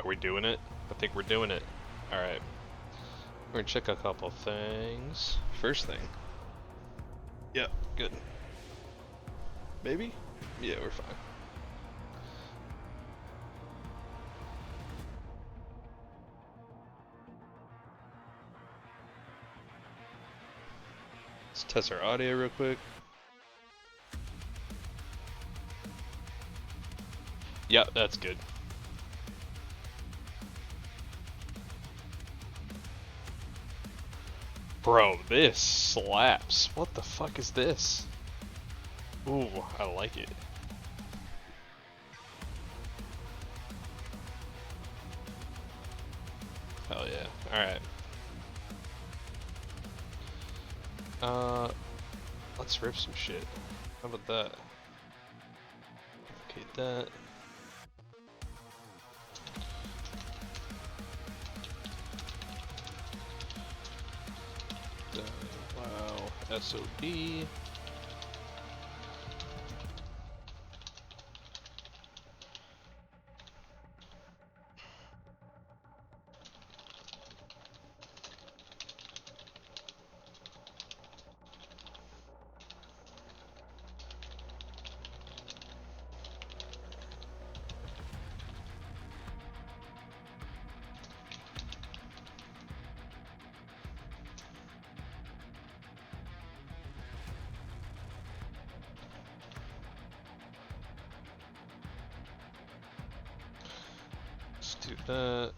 Are we doing it? I think we're doing it. Alright. We're gonna check a couple things. First thing. Yeah, good. Maybe? Yeah, we're fine. Let's test our audio real quick. Yeah, that's good. Bro, this slaps. What the fuck is this? Ooh, I like it. Hell yeah. Alright. Let's rip some shit. How about that? Okay, that. WoW, SoD. Let's do that.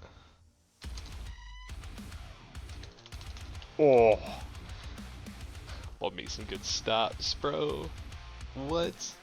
Oh, love me some good stops, bro. What?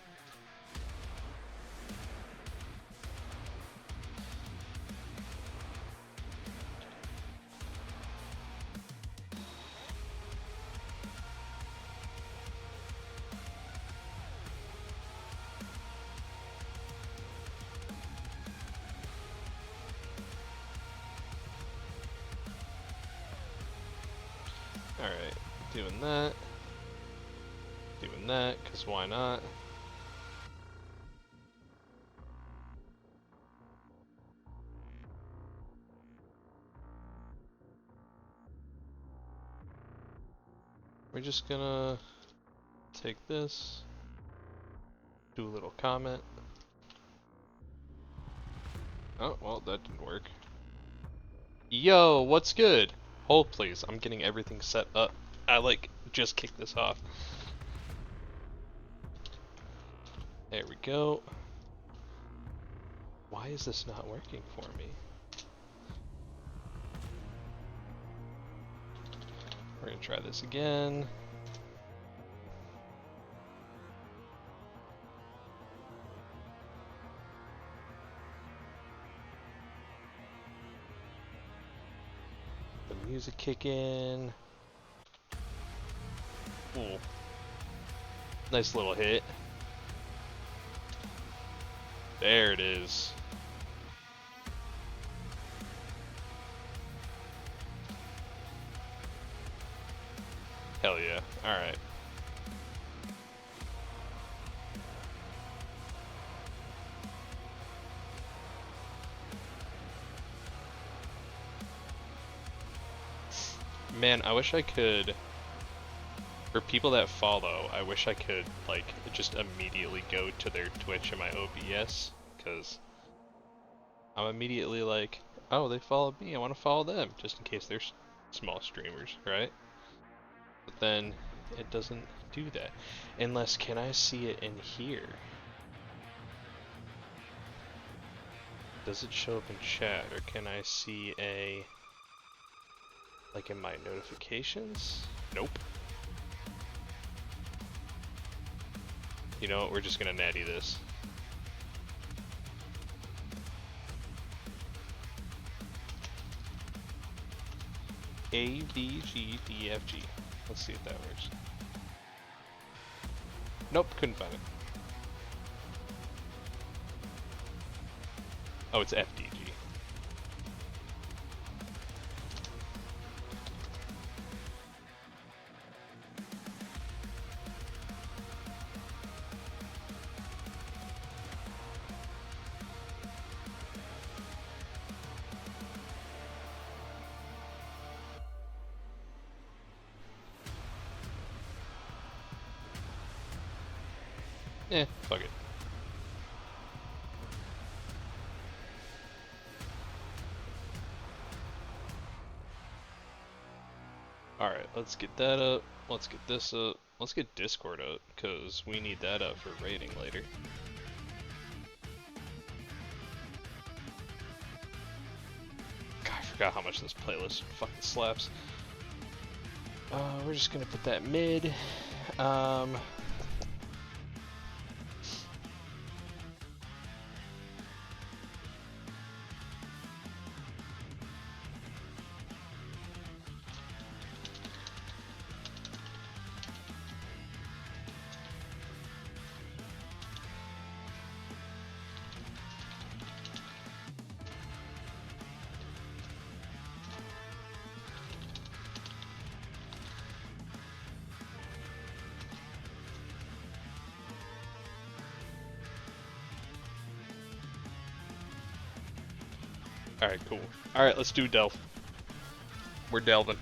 Alright, doing that. Doing that, because why not? We're just gonna take this, do a little comment. Oh, well, that didn't work. Yo, what's good? Hold please, I'm getting everything set up. I just kicked this off. There we go. Why is this not working for me? We're gonna try this again. The music kick in. Ooh. Nice little hit. There it is. Hell yeah. Alright. Man, I wish I could, for people that follow, I wish I could, just immediately go to their Twitch and my OBS, because I'm immediately like, oh, they followed me, I want to follow them, just in case they're small streamers, right? But then, it doesn't do that. Unless, can I see it in here? Does it show up in chat, or can I see in my notifications? Nope. You know what, we're just gonna natty this. A, B, G, D, F, G. Let's see if that works. Nope, couldn't find it. Oh, it's F, D, G. Fuck it. Alright, let's get that up. Let's get this up. Let's get Discord up, because we need that up for rating later. God, I forgot how much this playlist fucking slaps. We're just gonna put that mid. Alright, cool. Alright, let's do delve. We're delving.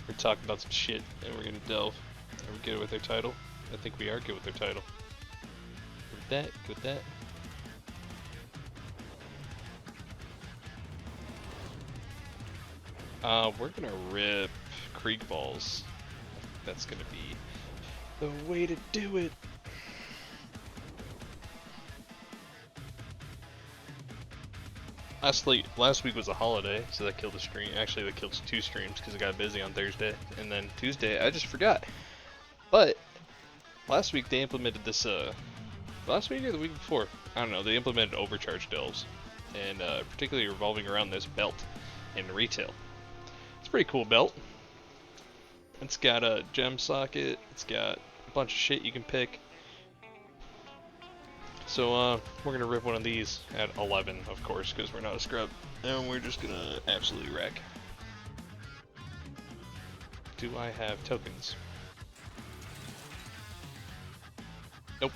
We're talking about some shit, and we're gonna delve. Are we good with our title? I think we are good with our title. Good with that, good with that. We're gonna rip Creek Balls. I think that's gonna be the way to do it. Last week was a holiday, so that killed a stream. Actually, that killed 2 streams because I got busy on Thursday, and then Tuesday I just forgot. But last week they implemented this. Last week or the week before, I don't know. They implemented overcharge delves, and particularly revolving around this belt in retail. It's a pretty cool belt. It's got a gem socket. It's got a bunch of shit you can pick. So, we're gonna rip one of these at 11, of course, because we're not a scrub. And we're just gonna absolutely wreck. Do I have tokens? Nope.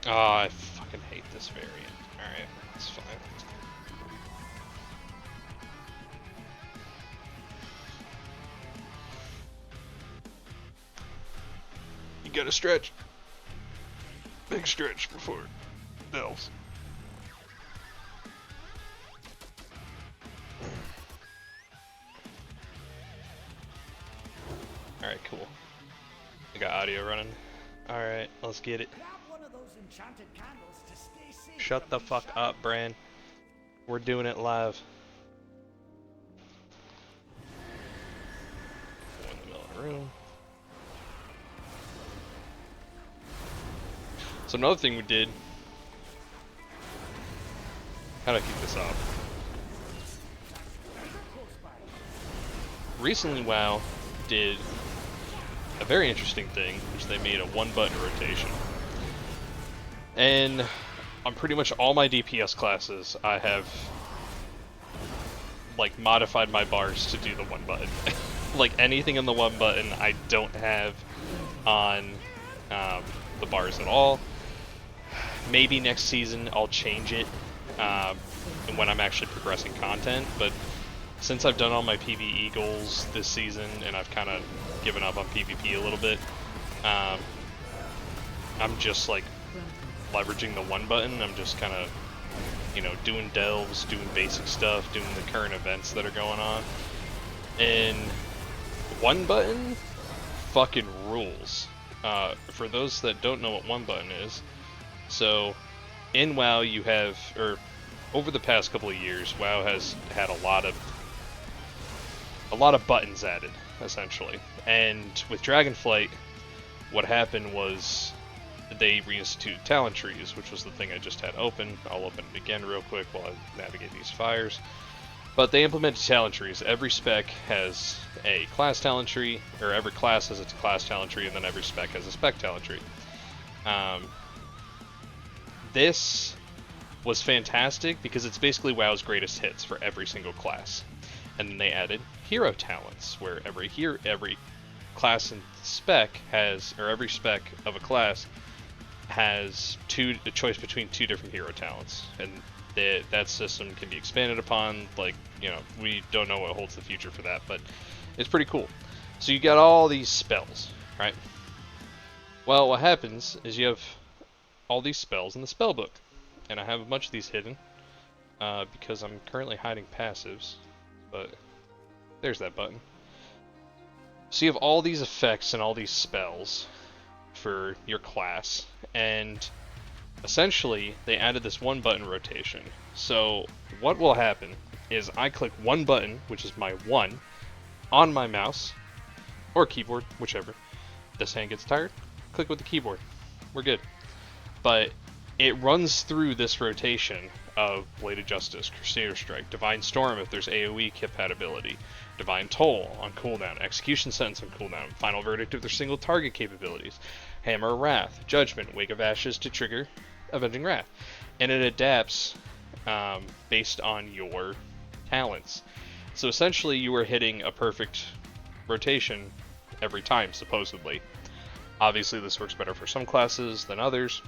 Oh, I fucking hate this variant. Alright, that's fine. You gotta stretch. Big stretch before it delves. Alright, cool. I got audio running. Alright, let's get it. Shut the fuck up, Bran. We're doing it live. Go in the middle of the room. So another thing we did, how do I keep this off? Recently WoW did a very interesting thing, which they made a 1-button rotation. And on pretty much all my DPS classes, I have like modified my bars to do the 1 button. Like anything in the 1 button I don't have on the bars at all. Maybe next season I'll change it when I'm actually progressing content, but since I've done all my PvE goals this season and I've kind of given up on PvP a little bit, I'm just like leveraging the 1 button. I'm just kind of, you know, doing delves, doing basic stuff, doing the current events that are going on. And 1 button fucking rules. For those that don't know what 1 button is, so in WoW you have, or over the past couple of years, WoW has had a lot of buttons added, essentially. And with Dragonflight, what happened was they reinstituted talent trees, which was the thing I just had open. I'll open it again real quick while I navigate these fires. But they implemented talent trees. Every spec has a class talent tree, or every class has a class talent tree, and then every spec has a spec talent tree. This was fantastic because it's basically WoW's greatest hits for every single class. And then they added hero talents, where every class and spec has, or every spec of a class has a choice between 2 different hero talents, and that system can be expanded upon. Like, you know, we don't know what holds the future for that, but it's pretty cool. So you got all these spells, right? Well, what happens is you have all these spells in the spell book, and I have a bunch of these hidden because I'm currently hiding passives. But there's that button. So you have all these effects and all these spells for your class, and essentially they added this one button rotation. So what will happen is I click one button, which is my 1, on my mouse or keyboard, whichever. This hand gets tired, click with the keyboard. We're good. But it runs through this rotation of Blade of Justice, Crusader Strike, Divine Storm if there's AoE compatibility, Divine Toll on cooldown, Execution Sentence on cooldown, Final Verdict if there's single target capabilities, Hammer of Wrath, Judgment, Wake of Ashes to trigger Avenging Wrath. And it adapts based on your talents. So essentially you are hitting a perfect rotation every time, supposedly. Obviously this works better for some classes than others.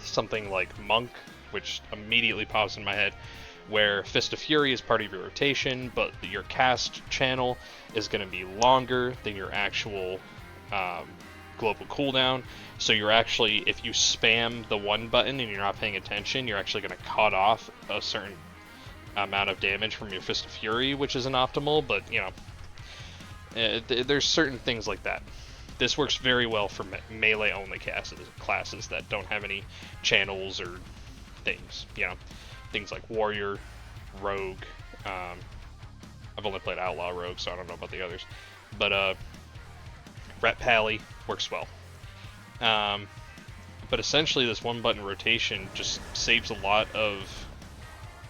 Something like Monk, which immediately pops in my head, where Fist of Fury is part of your rotation, but your cast channel is going to be longer than your actual global cooldown. So you're actually, if you spam the 1 button and you're not paying attention, you're actually going to cut off a certain amount of damage from your Fist of Fury, which isn't optimal, but you know, there's certain things like that. This works very well for melee only classes that don't have any channels or things, you know, things like Warrior, Rogue. I've only played Outlaw Rogue, so I don't know about the others, but Ret Pally works well. But essentially this one button rotation just saves a lot of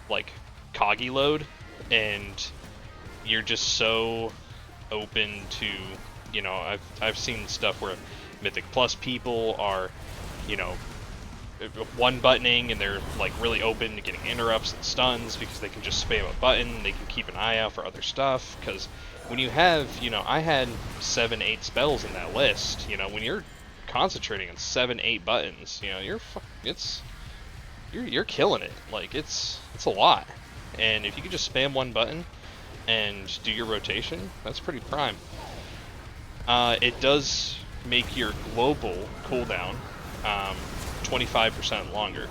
like coggy load, and you're just so open to, you know, I've seen stuff where Mythic Plus people are, you know, one buttoning and they're like really open to getting interrupts and stuns because they can just spam a button. They can keep an eye out for other stuff, because when you have, you know, I had 7-8 spells in that list. You know, when you're concentrating on 7-8 buttons, you know, you're killing it. Like it's a lot. And if you could just spam one button and do your rotation, that's pretty prime. It does make your global cooldown 25% longer.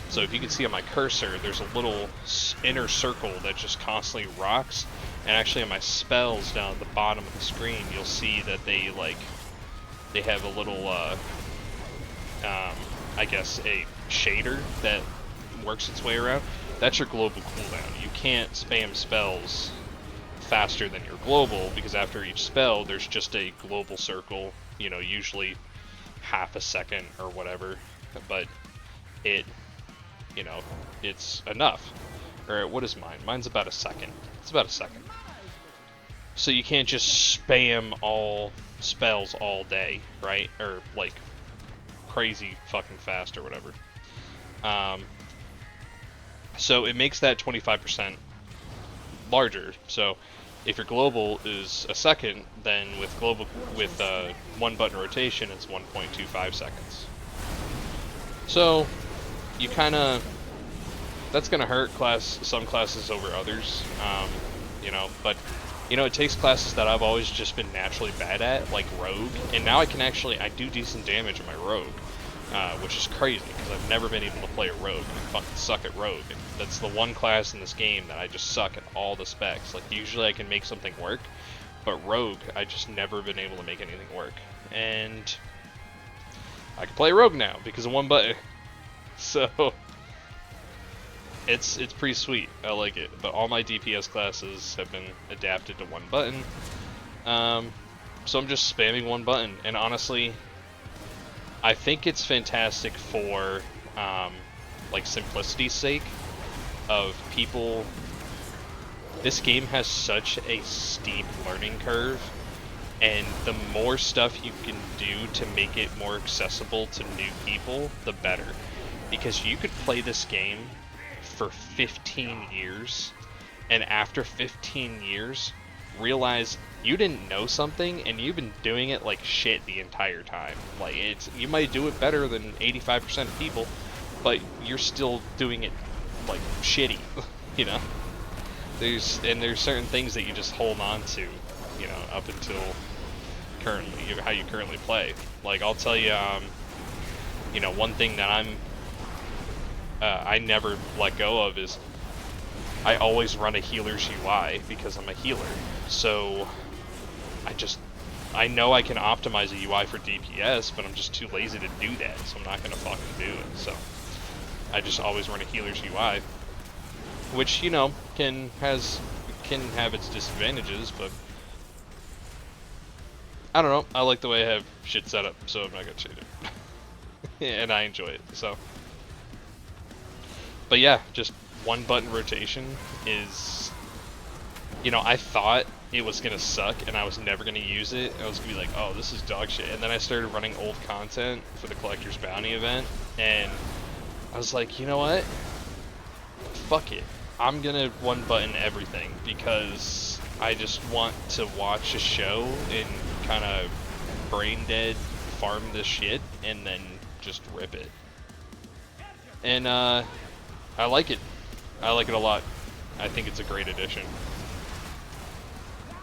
So if you can see on my cursor, there's a little inner circle that just constantly rocks. And actually on my spells down at the bottom of the screen, you'll see that they have a little, I guess, a shader that works its way around. That's your global cooldown. You can't spam spells faster than your global, because after each spell there's just a global circle, you know, usually half a second or whatever, but it, you know, it's enough. Or what is mine? Mine's about a second. It's about a second. So you can't just spam all spells all day, right? Or like crazy fucking fast or whatever. So it makes that 25% larger. So if your global is a second, then with one button rotation, it's 1.25 seconds. So you kind of, that's gonna hurt some classes over others, you know. But you know, it takes classes that I've always just been naturally bad at, like Rogue, and now I do decent damage on my Rogue, which is crazy because I've never been able to play a Rogue, and I fucking suck at Rogue. And that's the one class in this game that I just suck at all the specs. Like usually I can make something work, but Rogue, I just never been able to make anything work. And I can play Rogue now because of one button. So it's pretty sweet. I like it. But all my DPS classes have been adapted to one button. So I'm just spamming one button, and honestly, I think it's fantastic for like simplicity's sake of people. This game has such a steep learning curve, and the more stuff you can do to make it more accessible to new people, the better. Because you could play this game for 15 years, and after 15 years, realize you didn't know something, and you've been doing it like shit the entire time. Like, you might do it better than 85% of people, but you're still doing it like shitty, you know? There's certain things that you just hold on to, you know, up until how you currently play. Like, I'll tell you, you know, one thing that I never let go of is I always run a healer's UI because I'm a healer. So I know I can optimize a UI for DPS, but I'm just too lazy to do that, so I'm not gonna fucking do it. So I just always run a healer's UI, which, you know, can have its disadvantages, but I don't know. I like the way I have shit set up, so I'm not gonna change it. And I enjoy it, so. But yeah, just one button rotation is, you know, I thought it was gonna suck and I was never gonna use it. I was gonna be like, oh, this is dog shit. And then I started running old content for the Collector's Bounty event, and I was like, you know what? Fuck it. I'm gonna one button everything because I just want to watch a show and kind of brain dead farm this shit and then just rip it. And I like it. I like it a lot. I think it's a great addition.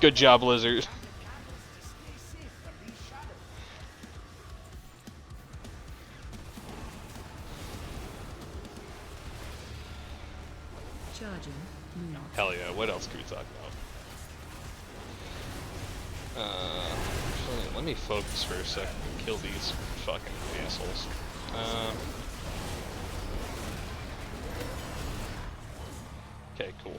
Good job, Lizard. Hell yeah, what else can we talk about? Actually, let me focus for a second and kill these fucking assholes. Okay, cool.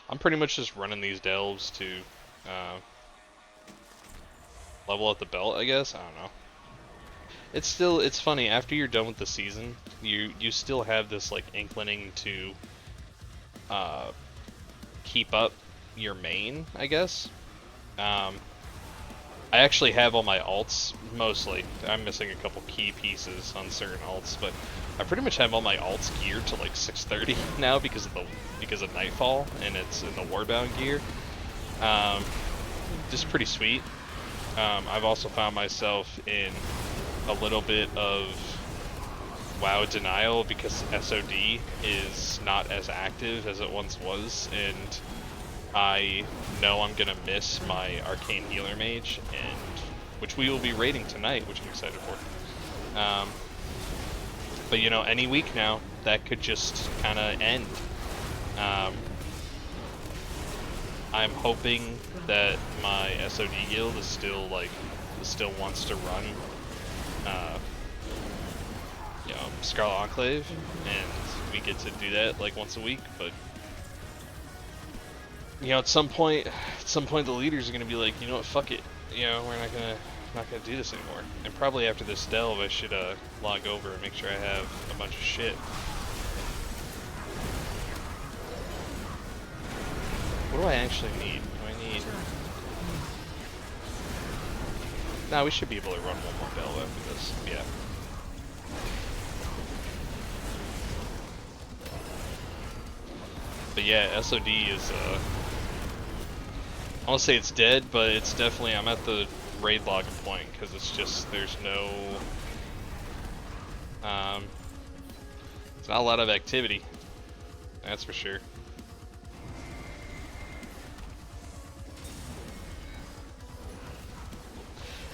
I'm pretty much just running these delves to level up the belt, I guess. I don't know. It's funny, after you're done with the season, you still have this like inclining to keep up your main, I guess. I actually have all my alts, mostly. I'm missing a couple key pieces on certain alts, but I pretty much have all my alts geared to like 630 now because of Nightfall, and it's in the Warbound gear. Just pretty sweet. I've also found myself in a little bit of WoW denial because SoD is not as active as it once was, and I know I'm gonna miss my Arcane Healer Mage, and which we will be raiding tonight, which I'm excited for. But you know, any week now, that could just kind of end. I'm hoping that my SoD guild is still wants to run, you know, Scarlet Enclave, and we get to do that like once a week. But you know, at some point, the leaders are gonna be like, you know what, fuck it. You know, we're not gonna do this anymore. And probably after this delve, I should log over and make sure I have a bunch of shit. What do I actually need? Do I need? Nah, we should be able to run one more delve after this. Yeah. But yeah, SoD is I won't say it's dead, but it's definitely, I'm at the raid log point, because it's just, there's no, it's not a lot of activity, that's for sure.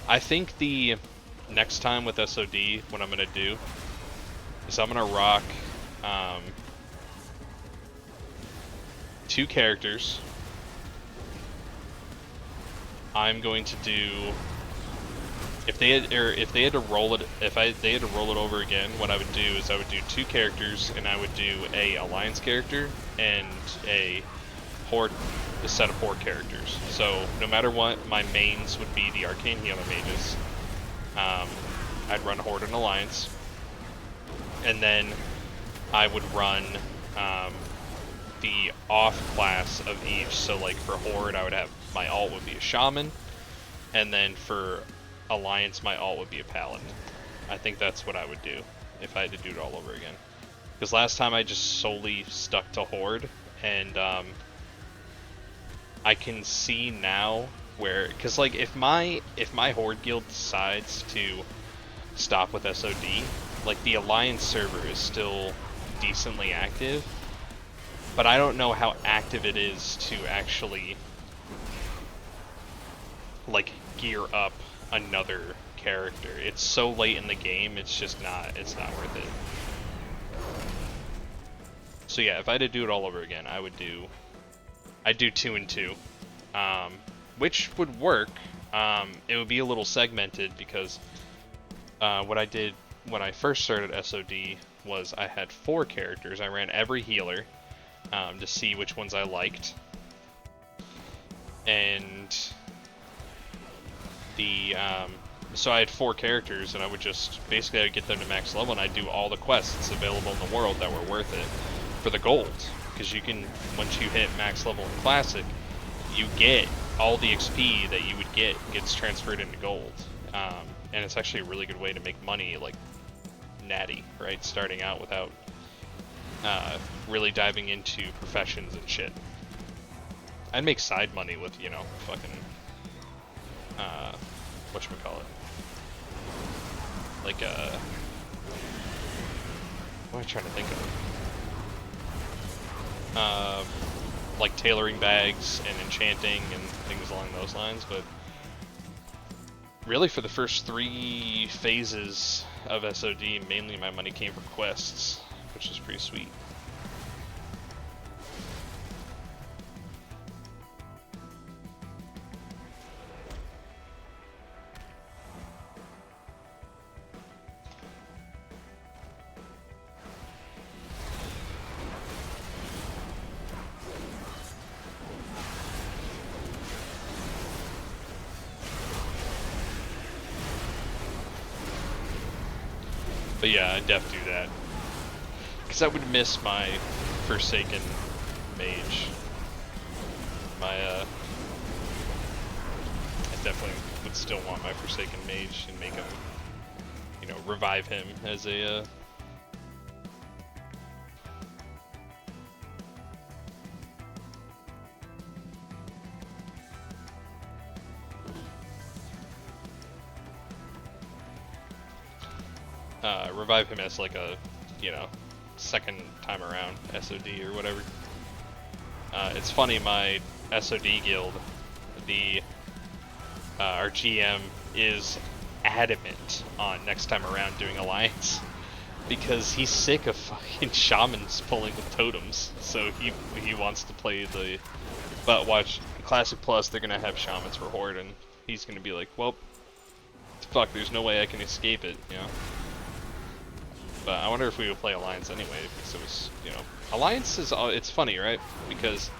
I think the next time with SoD, what I'm going to do, is I'm going to rock, 2 characters. I'm going to do, if they had to roll it over again, what I would do is I would do 2 characters, and I would do a Alliance character and a set of Horde characters. So no matter what, my mains would be the Arcane Healer Mages. I'd run Horde and Alliance, and then I would run the off class of each. So like for Horde, I would have, my alt would be a Shaman, and then for Alliance, my alt would be a Paladin. I think that's what I would do if I had to do it all over again. Because last time I just solely stuck to Horde, and I can see now where, because like if my Horde guild decides to stop with SoD, like the Alliance server is still decently active, but I don't know how active it is to actually like gear up another character. It's so late in the game, it's not worth it. So yeah, if I had to do it all over again, I'd do 2 and 2. Which would work. It would be a little segmented because what I did when I first started SoD was I had 4 characters. I ran every healer to see which ones I liked. And so I had 4 characters, and I would just basically I'd get them to max level, and I'd do all the quests available in the world that were worth it for the gold. Because you can, once you hit max level in Classic, you get all the XP that you would gets transferred into gold. And it's actually a really good way to make money, like natty, right? Starting out without really diving into professions and shit. I'd make side money with, you know, fucking whatchamacallit. Like what am I trying to think of? Like tailoring bags and enchanting and things along those lines, but really for the first 3 phases of SoD, mainly my money came from quests, which is pretty sweet. But yeah, I'd def do that. Because I would miss my Forsaken Mage. I definitely would still want my Forsaken Mage and make him, you know, revive him as a revive him as like a, you know, second time around SoD or whatever. It's funny, my SoD guild, our GM is adamant on next time around doing Alliance because he's sick of fucking shamans pulling with totems. So he wants to play the, but watch Classic Plus, they're gonna have shamans for Horde, and he's gonna be like, well, fuck, there's no way I can escape it, you know. But I wonder if we would play Alliance anyway, because it was, you know, Alliance is, it's funny, right? Because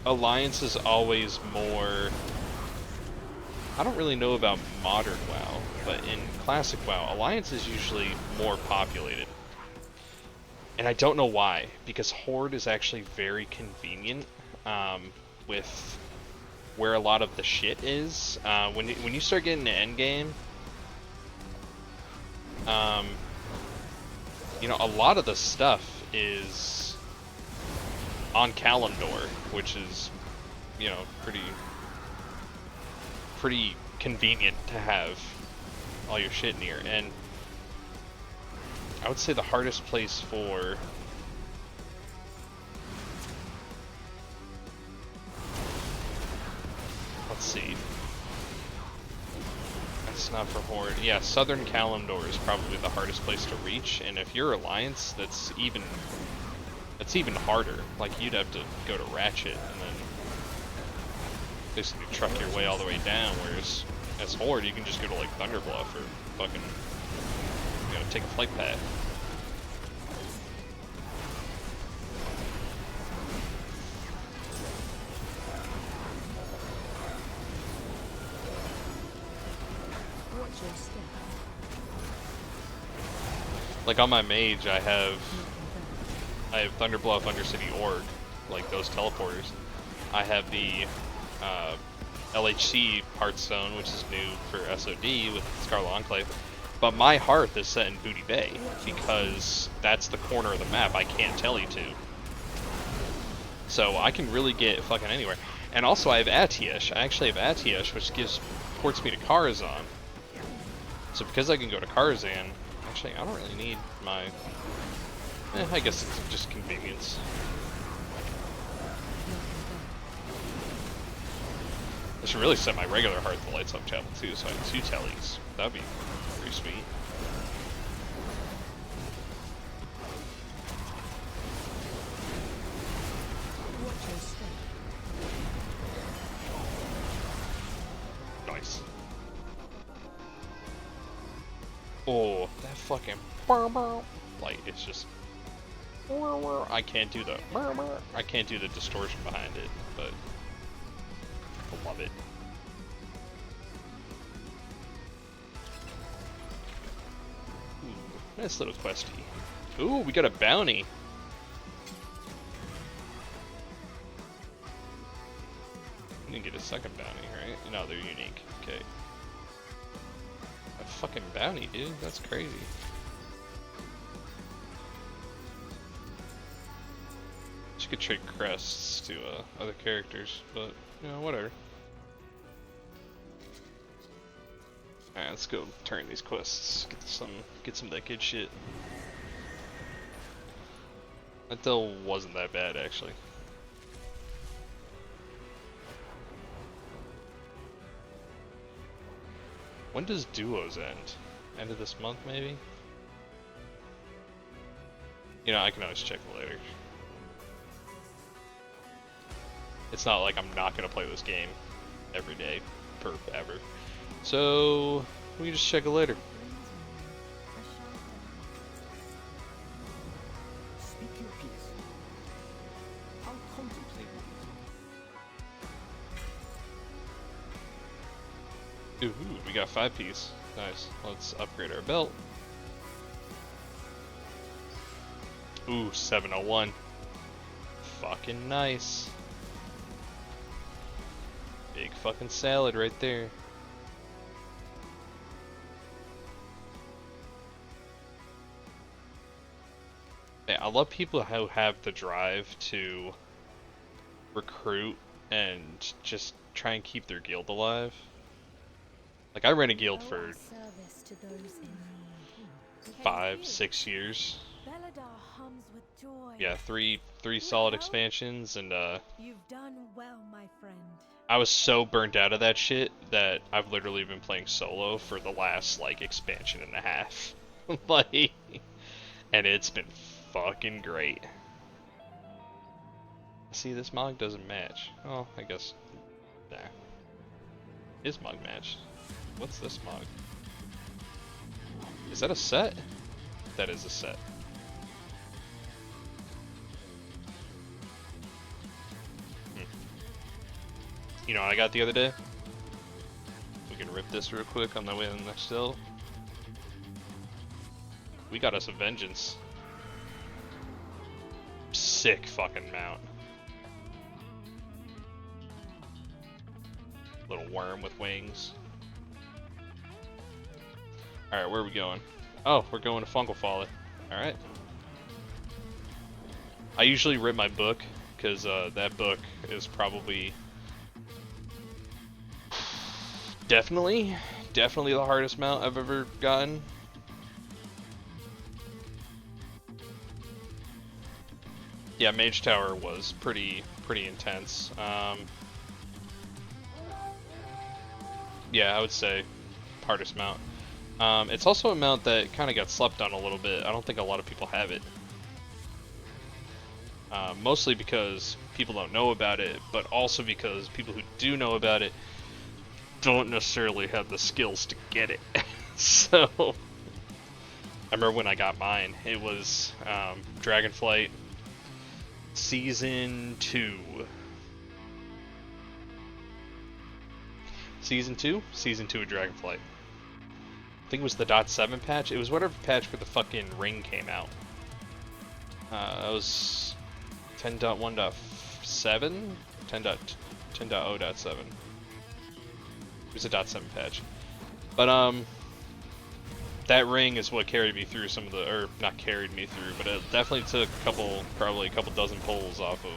Alliance is always more, I don't really know about modern WoW, but in classic WoW, Alliance is usually more populated. And I don't know why, because Horde is actually very convenient with where a lot of the shit is. When you start getting to endgame, you know, a lot of the stuff is on Kalimdor, which is, you know, pretty convenient to have all your shit near. And I would say the hardest place for let's see. That's not for Horde. Yeah, Southern Kalimdor is probably the hardest place to reach, and if you're Alliance, that's even harder. Like, you'd have to go to Ratchet and then basically truck your way all the way down, whereas as Horde, you can just go to like Thunderbluff or fucking, you know, take a flight path. Like on my mage, I have Thunderbluff, Undercity, Org, like those teleporters. I have the LHC Hearthstone, which is new for SoD with Scarlet Enclave. But my Hearth is set in Booty Bay because that's the corner of the map I can't tell you to. So I can really get fucking anywhere. And also I have Atiyesh. I actually have Atiyesh, which ports me to Karazhan. So because I can go to Karazhan, actually I don't really need my... I guess it's just convenience. I should really set my regular heart to lights up chapel too, so I have 2 tellies. That'd be pretty sweet. Nice. Oh, that fucking light is just. I can't do the distortion behind it, but I love it. Ooh, nice little questy. Ooh, we got a bounty. We didn't get a second bounty, right? No, they're unique. Okay. A fucking bounty, dude. That's crazy. You could trade crests to other characters, but you know, whatever. Alright, let's go turn these quests. Get some of that good shit. That deal wasn't that bad, actually. When does duos end? End of this month, maybe? You know, I can always check later. It's not like I'm not gonna play this game every day, forever. So we can just check it later. Speak your peace. I'll contemplate Ooh, we got 5-piece. Nice. Let's upgrade our belt. Ooh, 701. Fucking nice. Big fucking salad right there. Yeah, I love people who have the drive to recruit and just try and keep their guild alive. Like, I ran a guild for 5-6 years. Yeah, three solid expansions, and You've done well, my friend. I was so burnt out of that shit that I've literally been playing solo for the last, like, expansion and a half. Like, and it's been fucking great. See, this mog doesn't match. Oh, I guess, nah. His mog matched. What's this mog? Is that a set? That is a set. You know what I got the other day? We can rip this real quick on the way to the next hill. We got us a Vengeance. Sick fucking mount. Little worm with wings. Alright, where are we going? Oh, we're going to Fungal Folly. Alright. I usually rip my book, because that book is probably definitely the hardest mount I've ever gotten. Yeah, Mage Tower was pretty intense. Yeah, I would say hardest mount. It's also a mount that kind of got slept on a little bit. I don't think a lot of people have it. Mostly because people don't know about it, but also because people who do know about it don't necessarily have the skills to get it. So, I remember when I got mine, it was Dragonflight Season 2. Season 2? Season 2 of Dragonflight. I think it was the .7 patch. It was whatever patch where the fucking ring came out. That was 10.1.7? 10.0.7. It was a .7 patch. But, that ring is what carried me through some of the, or not carried me through, but it definitely took probably a couple dozen pulls off of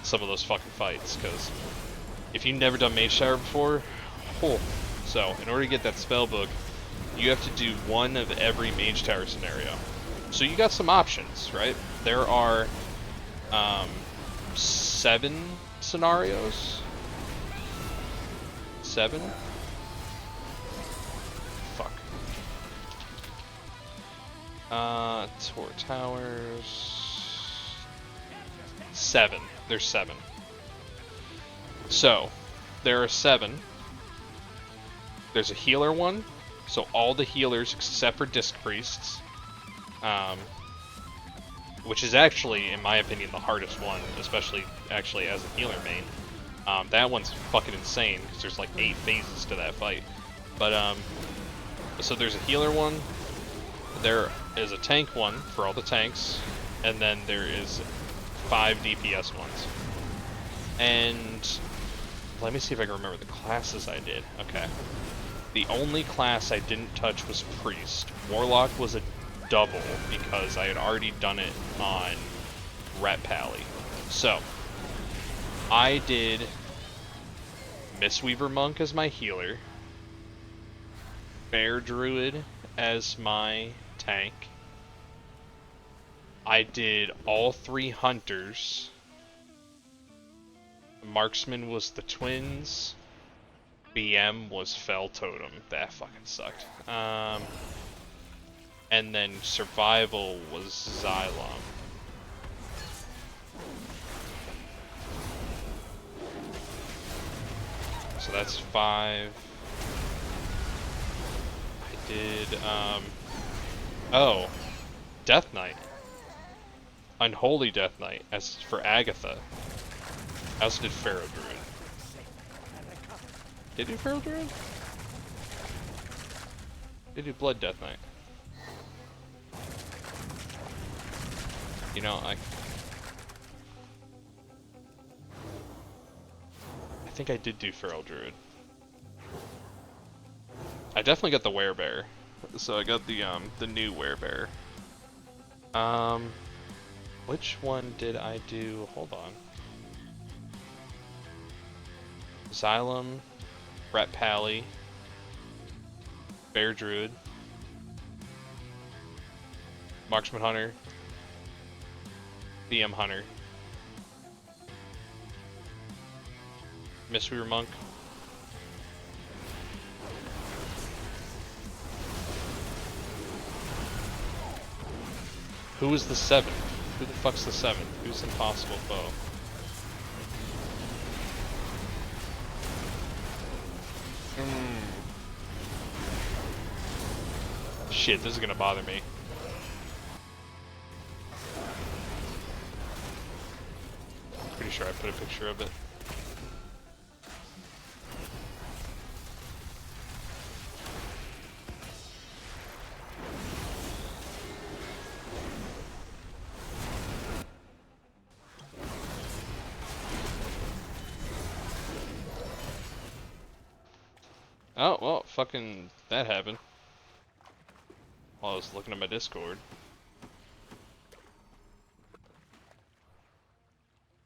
some of those fucking fights, because if you've never done Mage Tower before, so in order to get that spell book, you have to do one of every Mage Tower scenario. So you got some options, right? There are 7 scenarios. 7? Fuck. Tor Towers. 7. There's 7. So, there are 7. There's a healer one. So all the healers except for Disc Priests. Which is actually, in my opinion, the hardest one, especially actually as a healer main. That one's fucking insane, because there's like 8 phases to that fight. But, so there's a healer one, there is a tank one for all the tanks, and then there is 5 DPS ones. And, let me see if I can remember the classes I did. Okay. The only class I didn't touch was Priest. Warlock was a double, because I had already done it on Ret Pally. So, I did Mistweaver Monk as my healer, Bear Druid as my tank, I did all 3 Hunters, Marksman was the Twins, BM was Fell Totem, that fucking sucked, and then Survival was Xylem. So that's 5. I did, oh, Death Knight. Unholy Death Knight, as for Agatha. I also did Pharaoh Druid. Did I do Pharaoh Druid? Did I do Blood Death Knight? You know, I think I did do Feral Druid. I definitely got the Werebear. So I got the new Werebear. Which one did I do? Hold on. Xylem, Ret Pally, Bear Druid, Marksman Hunter, BM Hunter, Mistweaver Monk, who is the 7th? Who the fuck's the 7th? Who's Impossible Foe? Shit, this is gonna bother me. Pretty sure I put a picture of it. Oh, well, fucking that happened. While I was looking at my Discord.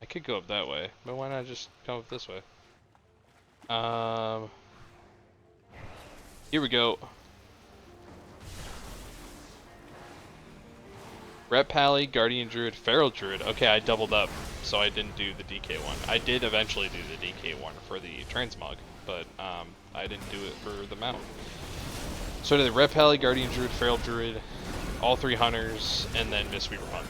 I could go up that way, but why not just come up this way? Here we go. Ret Pally, Guardian Druid, Feral Druid. Okay, I doubled up, so I didn't do the DK one. I did eventually do the DK one for the Transmog, but I didn't do it for the mount. So I did the Ret Pally, Guardian Druid, Feral Druid, all 3 Hunters, and then Mistweaver Monk.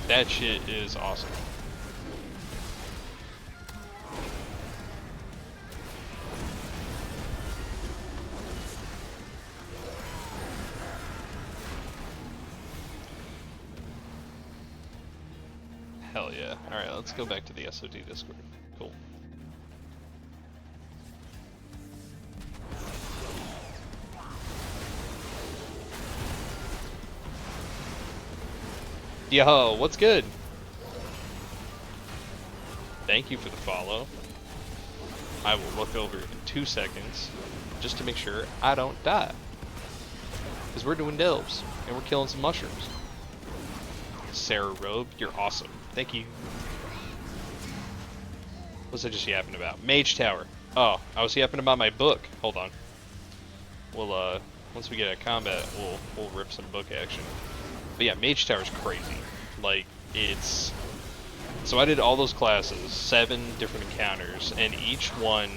That shit is awesome. Hell yeah. Alright, let's go back to the SoD Discord. Cool. Yo, what's good? Thank you for the follow. I will look over in 2 seconds just to make sure I don't die. Because we're doing delves and we're killing some mushrooms. Sarah Robe, you're awesome. Thank you. What's I just yapping about? Mage Tower. Oh, I was yapping about my book. Hold on. We'll once we get at combat, we'll rip some book action. But yeah, Mage Tower's crazy. Like, it's... So I did all those classes, 7 different encounters, and each one...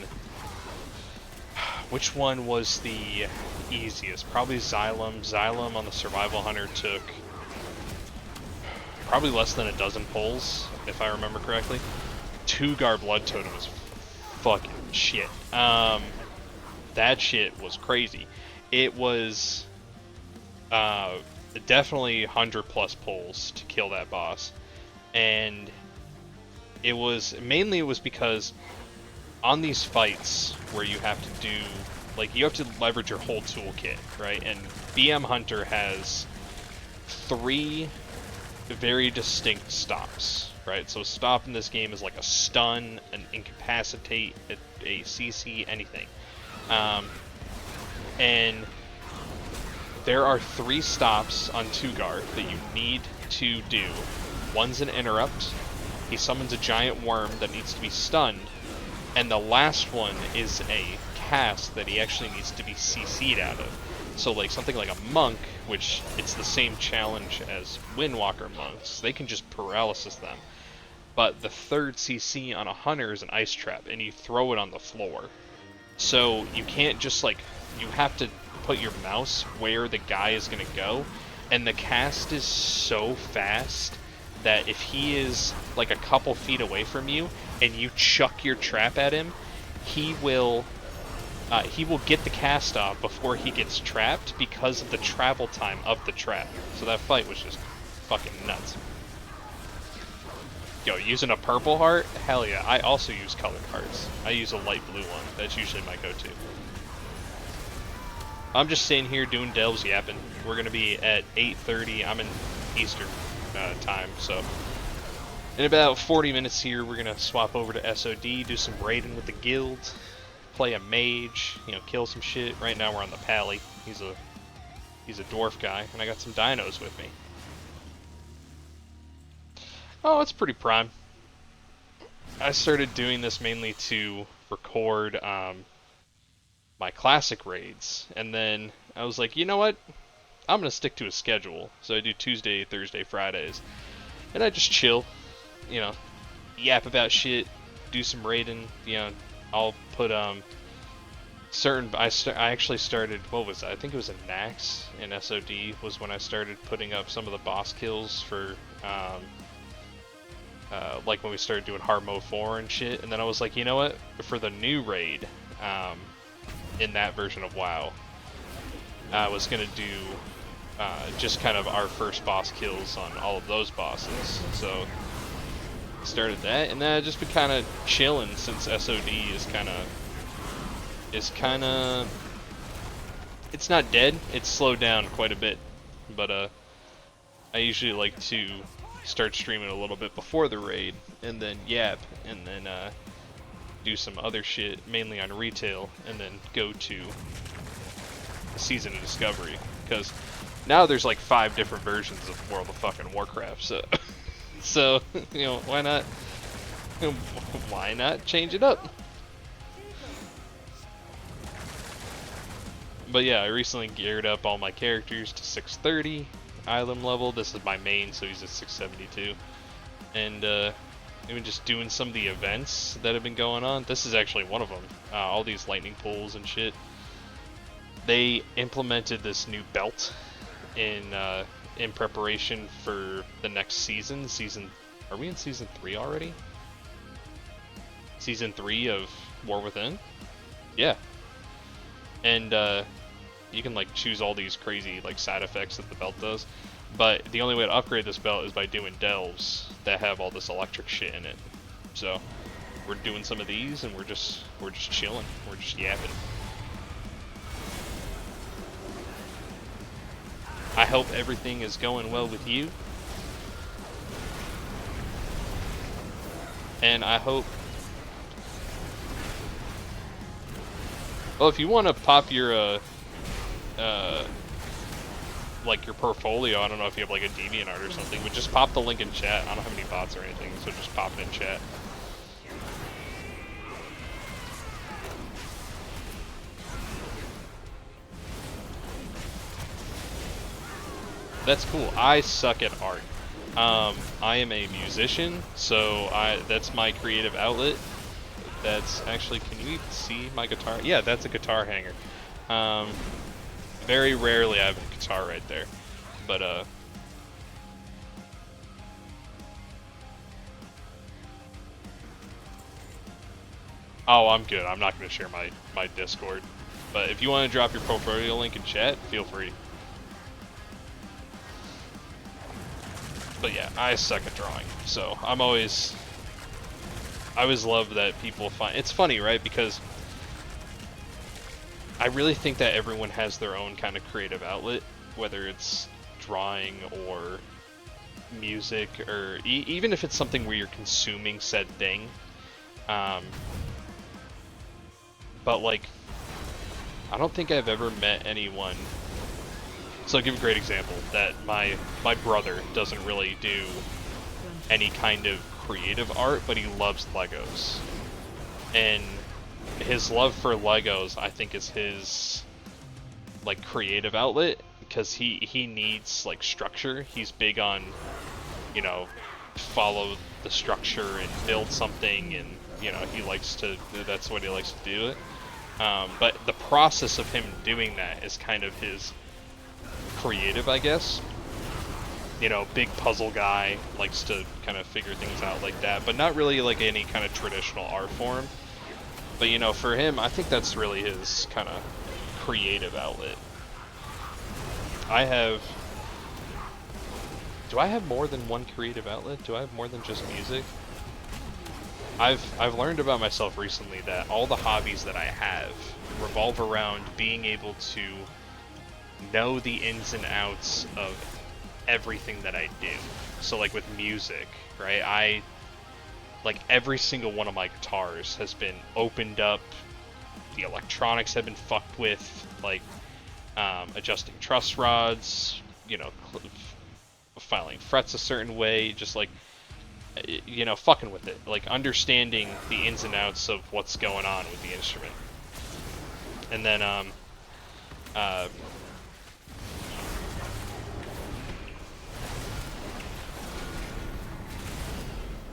Which one was the easiest? Probably Xylem. Xylem on the Survival Hunter took probably less than a dozen pulls, if I remember correctly. 2-Gar Blood Totem was fucking shit. That shit was crazy. It was definitely 100+ pulls to kill that boss, and it was because on these fights where you have to do, like, you have to leverage your whole toolkit, right? And BM Hunter has 3 very distinct stops, right? So a stop in this game is like a stun, an incapacitate, a CC, anything. And there are 3 stops on 2-Gar that you need to do. One's an interrupt. He summons a giant worm that needs to be stunned. And the last one is a cast that he actually needs to be CC'd out of. So like something like a monk, which it's the same challenge as Windwalker monks, they can just paralysis them. But the 3rd CC on a hunter is an ice trap, and you throw it on the floor. So you can't just like, you have to put your mouse where the guy is going to go, and the cast is so fast that if he is like a couple feet away from you and you chuck your trap at him, he will get the cast off before he gets trapped because of the travel time of the trap. So that fight was just fucking nuts. Yo, using a purple heart? Hell yeah. I also use colored hearts. I use a light blue one. That's usually my go-to. I'm just sitting here doing delves yapping. We're going to be at 8:30. I'm in Eastern time, so in about 40 minutes here, we're going to swap over to SoD, do some raiding with the guild, play a mage, you know, kill some shit. Right now we're on the Pally. He's a dwarf guy, and I got some dinos with me. Oh, it's pretty prime. I started doing this mainly to record my classic raids, and then I was like, you know what? I'm going to stick to a schedule. So I do Tuesday, Thursday, Fridays, and I just chill, you know, yap about shit, do some raiding, you know. I'll put certain, I actually started, what was that? I think it was a Nax in SOD was when I started putting up some of the boss kills for like when we started doing Hard Mode 4 and shit. And then I was like, you know what, for the new raid in that version of WoW, I was gonna do just kind of our first boss kills on all of those bosses. So started that, and then I've just been kind of chilling since SOD is kind of it's not dead, it's slowed down quite a bit, but I usually like to start streaming a little bit before the raid, and then yap, and then do some other shit, mainly on retail, and then go to the Season of Discovery, because now there's like 5 different versions of World of fucking Warcraft, so so, you know, why not change it up? But yeah, I recently geared up all my characters to 630 Island level. This is my main, so he's at 672. And even just doing some of the events that have been going on. This is actually one of them. All these lightning pools and shit. They implemented this new belt in preparation for the next season. Are we in season 3 already? Season 3 of War Within? Yeah. And you can like choose all these crazy like side effects that the belt does. But the only way to upgrade this belt is by doing delves that have all this electric shit in it. So we're doing some of these, and we're just chilling. We're just yapping. I hope everything is going well with you. And I hope... Well, if you want to pop your, like your portfolio, I don't know if you have like a DeviantArt or something, but just pop the link in chat. I don't have any bots or anything, so just pop it in chat. That's cool. I suck at art. I am a musician, so that's my creative outlet. That's actually, can you even see my guitar? Yeah, that's a guitar hanger. Very rarely I have a guitar right there, but oh, I'm good. I'm not going to share my Discord, but if you want to drop your portfolio link in chat, feel free. But yeah, I suck at drawing, so I always love that people find, it's funny, right? Because I really think that everyone has their own kind of creative outlet, whether it's drawing or music, or even if it's something where you're consuming said thing. But like, I don't think I've ever met anyone. So I'll give a great example that my brother doesn't really do any kind of creative art, but he loves Legos. And his love for Legos, I think, is his like creative outlet, because he needs like structure. He's big on, you know, follow the structure and build something, and you know, he likes to, that's what he likes to do it. But the process of him doing that is kind of his creative, I guess. You know, big puzzle guy, likes to kind of figure things out like that, but not really like any kind of traditional art form. But you know, for him, I think that's really his kind of creative outlet. Do I have more than one creative outlet? Do I have more than just music? I've learned about myself recently that all the hobbies that I have revolve around being able to know the ins and outs of everything that I do. So like with music, right? Like every single one of my guitars has been opened up. The electronics have been fucked with, like adjusting truss rods, you know, filing frets a certain way, just like, you know, fucking with it, like understanding the ins and outs of what's going on with the instrument. And then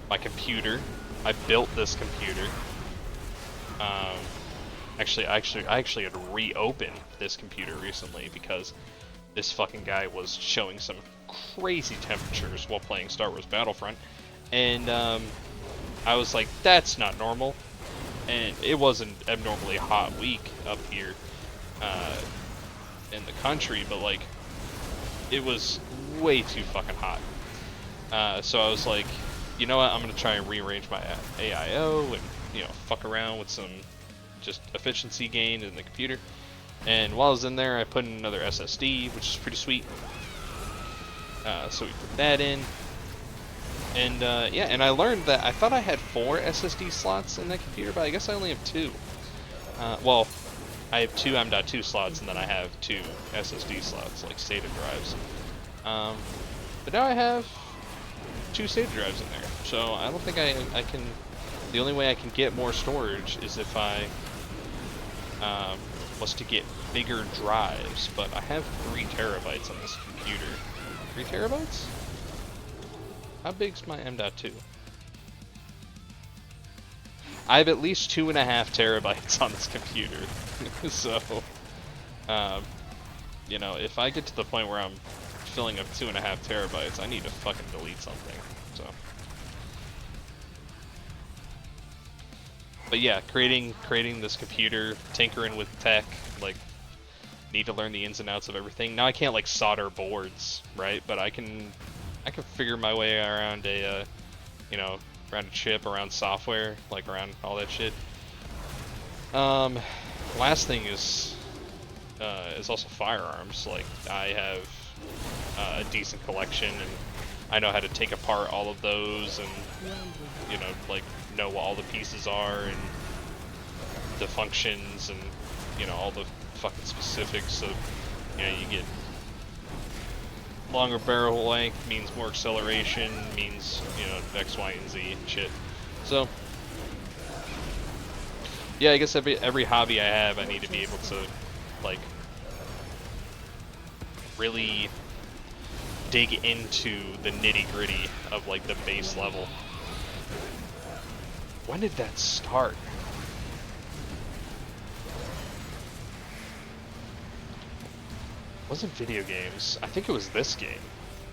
my computer, I built this computer. Actually, I actually had to reopen this computer recently because this fucking guy was showing some crazy temperatures while playing Star Wars Battlefront, and I was like, that's not normal. And it was an abnormally hot week up here in the country, but like, it was way too fucking hot. So I was like, you know what, I'm gonna try and rearrange my AIO and, you know, fuck around with some just efficiency gain in the computer. And while I was in there, I put in another SSD, which is pretty sweet. So we put that in. And yeah, and I learned that I thought I had 4 SSD slots in that computer, but I guess I only have 2. Well, I have 2 M.2 slots, and then I have 2 SSD slots, like SATA drives. But now I have 2 SATA drives in there, so I don't think I can. The only way I can get more storage is if I was to get bigger drives, but I have 3 terabytes on this computer. 3 terabytes? How big's my M.2? I have at least 2.5 terabytes on this computer. So, you know, if I get to the point where I'm filling up 2.5 terabytes, I need to fucking delete something. So, but yeah, creating this computer, tinkering with tech, like, need to learn the ins and outs of everything. Now I can't like solder boards, right? But I can figure my way around a, you know, around a chip, around software, like around all that shit. Last thing is also firearms. Like, I have a decent collection, and I know how to take apart all of those, and, you know, like, know what all the pieces are, and the functions, and, you know, all the fucking specifics of, you know, you get longer barrel length means more acceleration, means, you know, X, Y, and Z and shit. So, yeah, I guess every hobby I have, I need to be able to, like, really dig into the nitty-gritty of like the base level. When did that start? It wasn't video games. I think it was this game.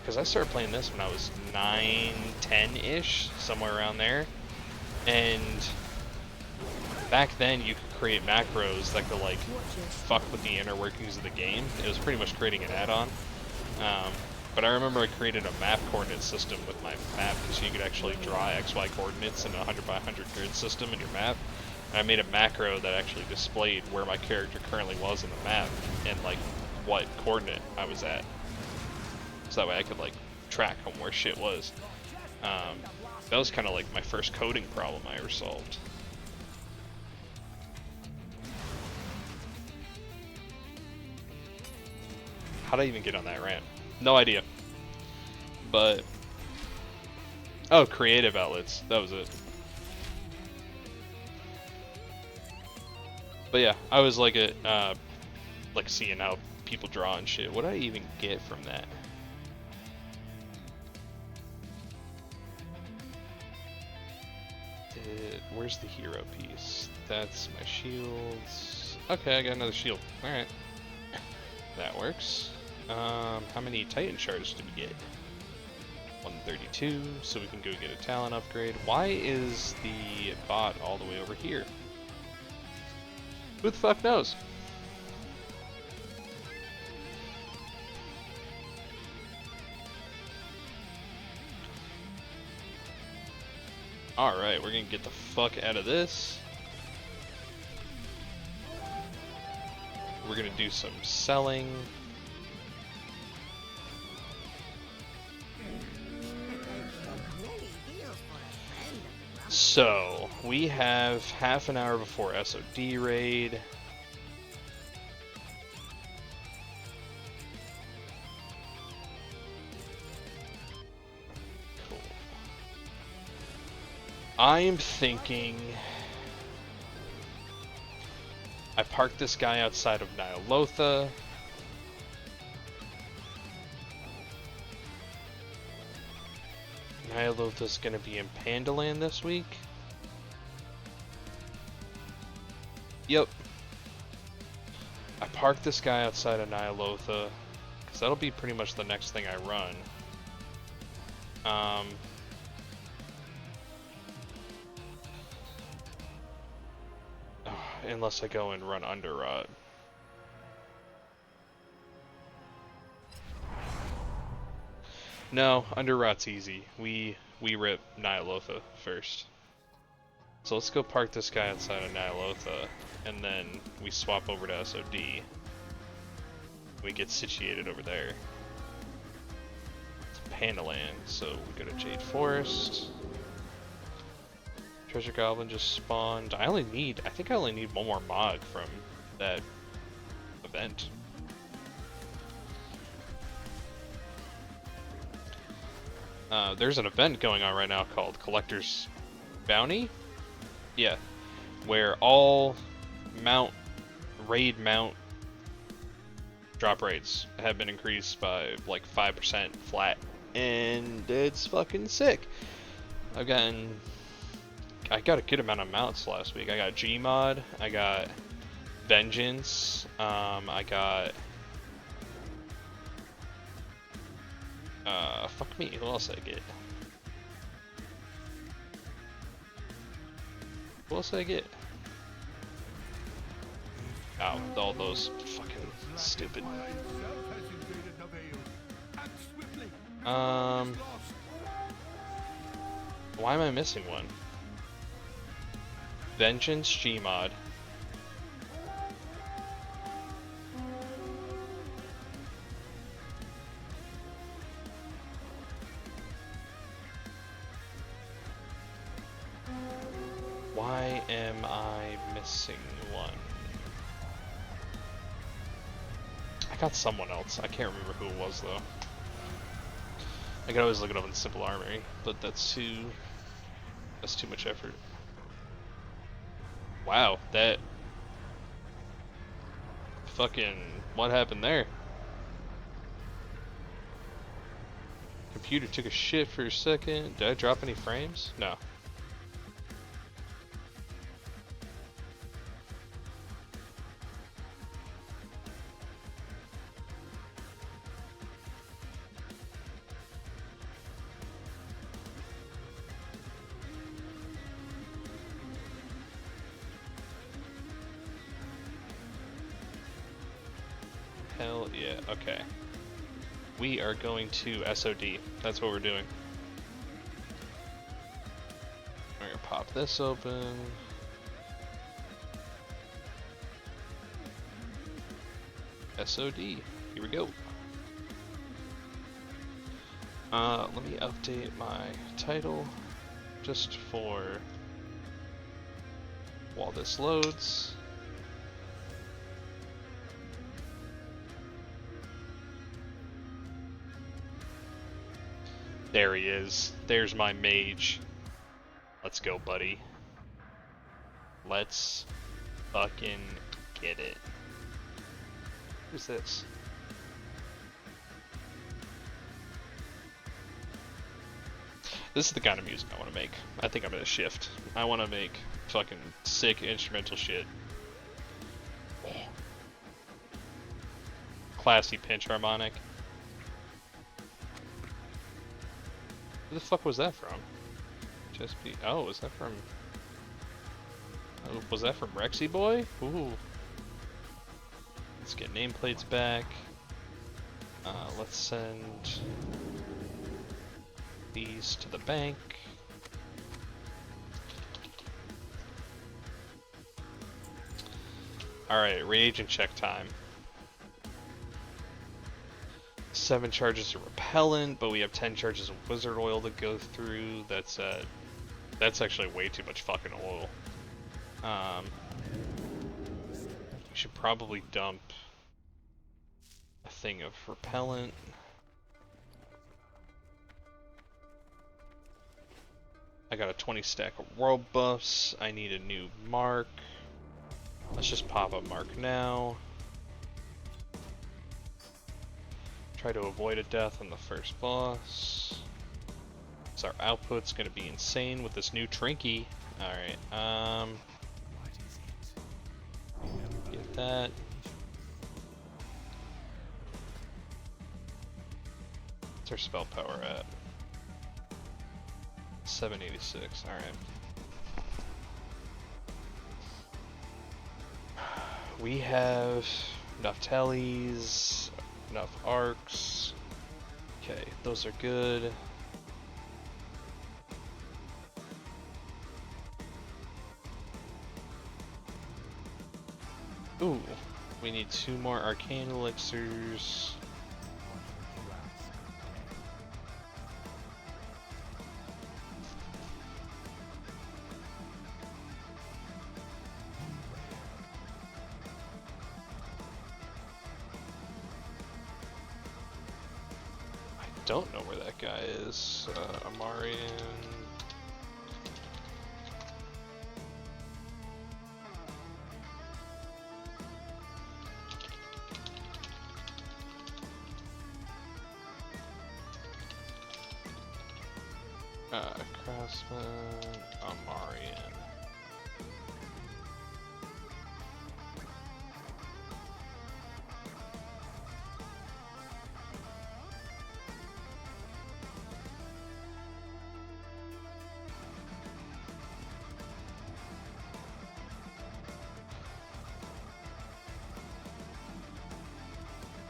Because I started playing this when I was 9, 10-ish, somewhere around there. And back then you could create macros that could like fuck with the inner workings of the game. It was pretty much creating an add-on. But I remember I created a map coordinate system with my map, because you could actually draw XY coordinates in a 100 by 100 grid system in your map. And I made a macro that actually displayed where my character currently was in the map and like what coordinate I was at. So that way I could like track on where shit was. That was kind of like my first coding problem I ever solved. How'd I even get on that ramp? No idea. But oh, creative outlets. That was it. But yeah, I was like like seeing how people draw and shit. What did I even get from that? Where's the hero piece? That's my shields. Okay, I got another shield. Alright. That works. How many Titan shards did we get? 132, so we can go get a talent upgrade. Why is the bot all the way over here? Who the fuck knows? Alright, we're gonna get the fuck out of this. We're gonna do some selling. So, we have half an hour before SoD raid. Cool. I'm thinking I park this guy outside of Nyalotha. Nyalotha's gonna be in Pandaland this week. Yep. I parked this guy outside of Nyalotha, because that'll be pretty much the next thing I run. Unless I go and run Underrot. No, Underrot's easy. We rip Nyalotha first. So let's go park this guy outside of Nyalotha, and then we swap over to SoD. We get situated over there. It's Pandaland, so we go to Jade Forest. Treasure Goblin just spawned. I think I only need one more mod from that event. There's an event going on right now called Collector's Bounty? Yeah. Where all raid mount drop rates have been increased by like 5% flat. And it's fucking sick. I got a good amount of mounts last week. I got Gmod, I got Vengeance, I got fuck me, who else did I get? Who else did I get? Oh, all those fucking stupid. Why am I missing one? Vengeance, Gmod. Why am I missing one? I got someone else. I can't remember who it was though. I can always look it up in Simple Armory, but that's too much effort. Wow, that fucking, what happened there? Computer took a shit for a second. Did I drop any frames? No. Hell yeah, okay. We are going to SoD. That's what we're doing. We're gonna pop this open. SoD. Here we go. Let me update my title just for while this loads. There he is. There's my mage. Let's go, buddy. Let's fucking get it. Who's this? This is the kind of music I want to make. I think I'm gonna shift. I want to make fucking sick instrumental shit. Classy pinch harmonic. Where the fuck was that from? Just be. Oh, was that from? Oh, was that from Rexy Boy? Ooh. Let's get nameplates back. Let's send these to the bank. Alright, reagent check time. 7 charges of repellent, but we have 10 charges of wizard oil to go through. That's actually way too much fucking oil. We should probably dump a thing of repellent. I got a 20 stack of world buffs. I need a new mark. Let's just pop a mark now. Try to avoid a death on the first boss. So our output's gonna be insane with this new Trinky. Alright, get that. What's our spell power at? 786, alright. We have enough tellies, enough arcs. Okay, those are good. Ooh, we need 2 more arcane elixirs. Don't know where that guy is. Amarian. Craftsman, Amarian.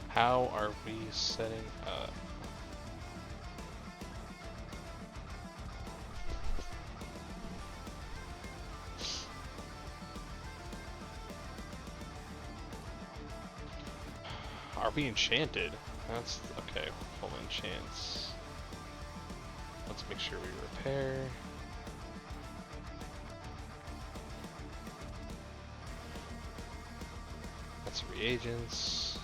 How are we setting up? Are we enchanted? That's okay. Full enchants. Let's make sure we repair. That's reagents.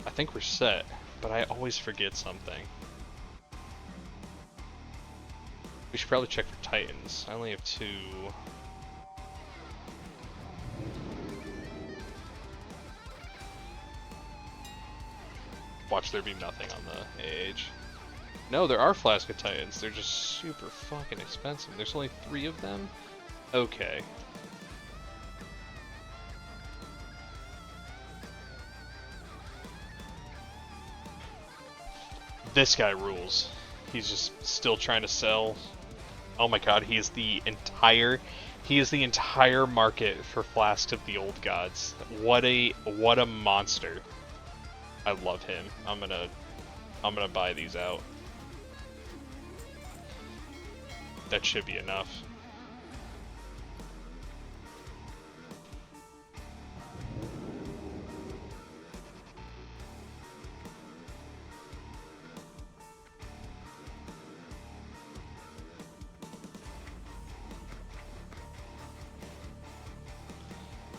I think we're set, but I always forget something. We should probably check for titans. I only have 2. Watch there be nothing on the AH. No, there are Flask of Titans. They're just super fucking expensive. There's only 3 of them? Okay. This guy rules. He's just still trying to sell. Oh my god, he is the entire market for Flasks of the Old Gods. What a monster. I love him. I'm gonna buy these out. That should be enough.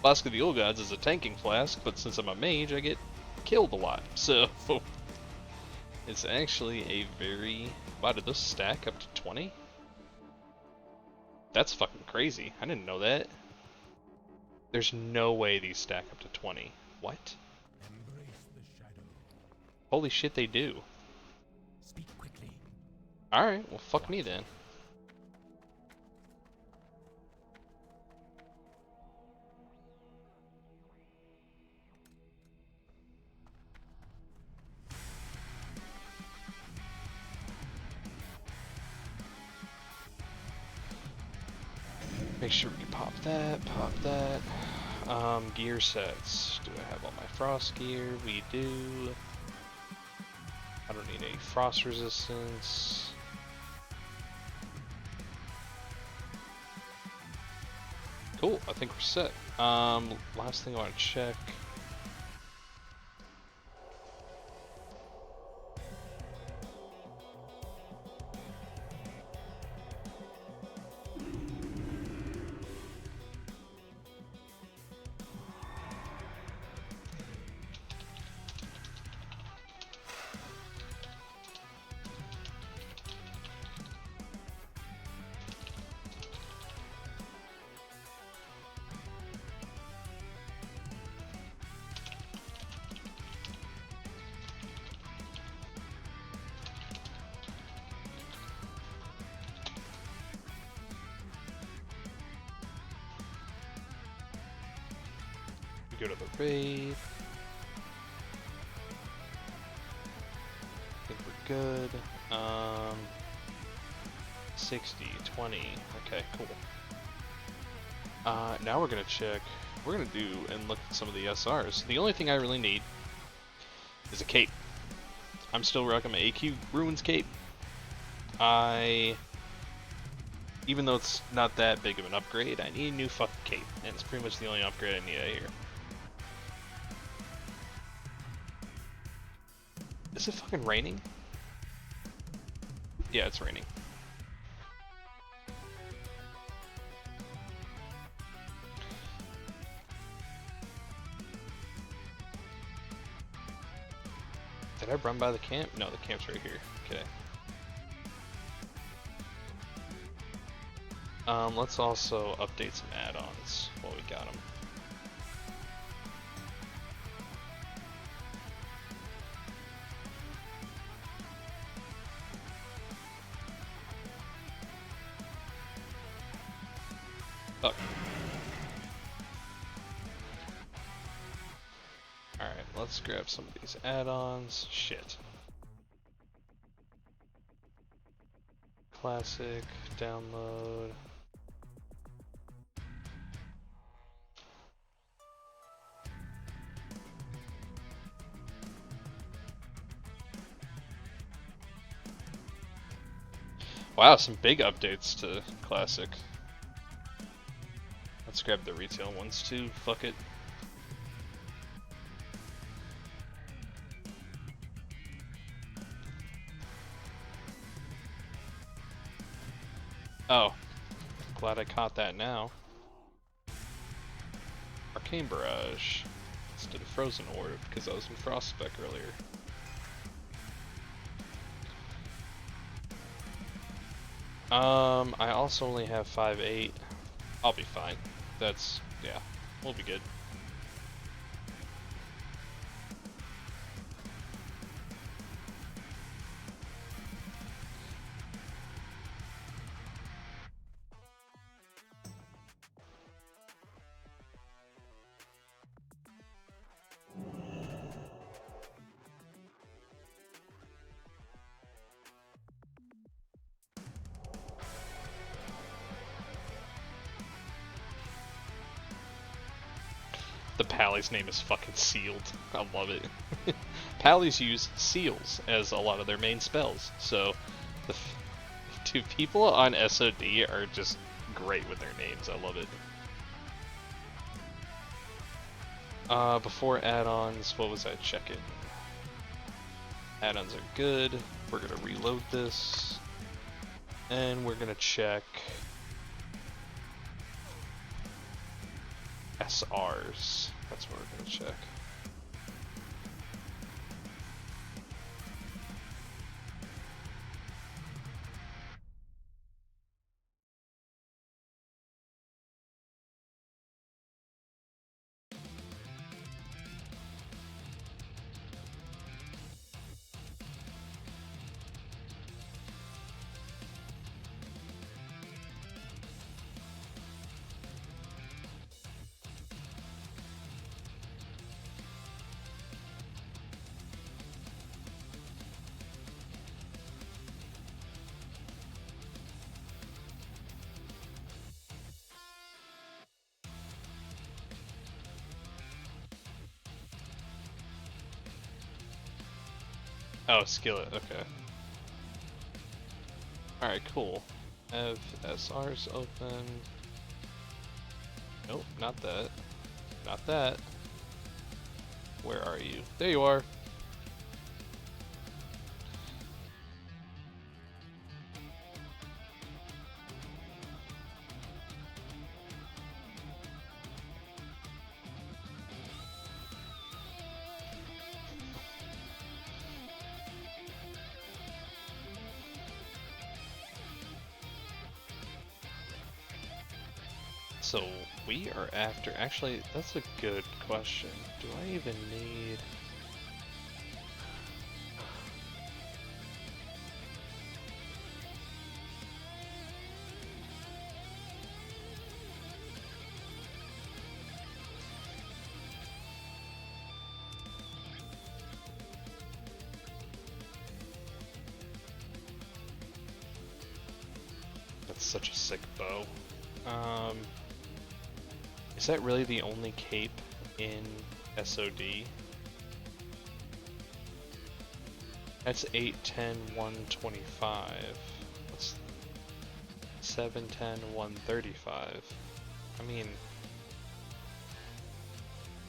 Flask of the Old Gods is a tanking flask, but since I'm a mage, I get killed a lot. So it's actually a very... Wow, did those stack up to 20? That's fucking crazy. I didn't know that. There's no way these stack up to 20. What? Holy shit, they do. Speak quickly. Alright, well fuck me then. Make sure we pop that, gear sets. Do I have all my frost gear? We do. I don't need any frost resistance. Cool, I think we're set. Last thing I want to check. Go to the raid. I think we're good. 60, 20. Okay, cool. Now we're gonna check. We're gonna do and look at some of the SRs. The only thing I really need is a cape. I'm still rocking my AQ Ruins cape. Even though it's not that big of an upgrade, I need a new fucking cape, and it's pretty much the only upgrade I need out here. Is it fucking raining? Yeah, it's raining. Did I run by the camp? No, the camp's right here. Okay. Let's also update some add-ons while we got them. Fuck. Alright, let's grab some of these add-ons. Shit. Classic, download. Wow, some big updates to Classic. Let's grab the retail ones too, fuck it. Oh, glad I caught that now. Arcane Barrage instead of Frozen Orb because I was in Frostspec earlier. I also only have 5.8. I'll be fine. That's, yeah, we'll be good. The Pally's name is fucking sealed. I love it. Pallies use seals as a lot of their main spells, so dude, people on SoD are just great with their names. I love it. Before add-ons, what was I checking? Add-ons are good. We're gonna reload this, and we're gonna check SRs. That's what we're gonna check. Oh, Skillet, okay. Alright, cool. Have SRs open. Nope, not that. Not that. Where are you? There you are. So we are after, actually, that's a good question. Do I even need... That's such a sick bow. Is that really the only cape in SoD? That's 8, 10, 125. What's 7, 10, 135? I mean,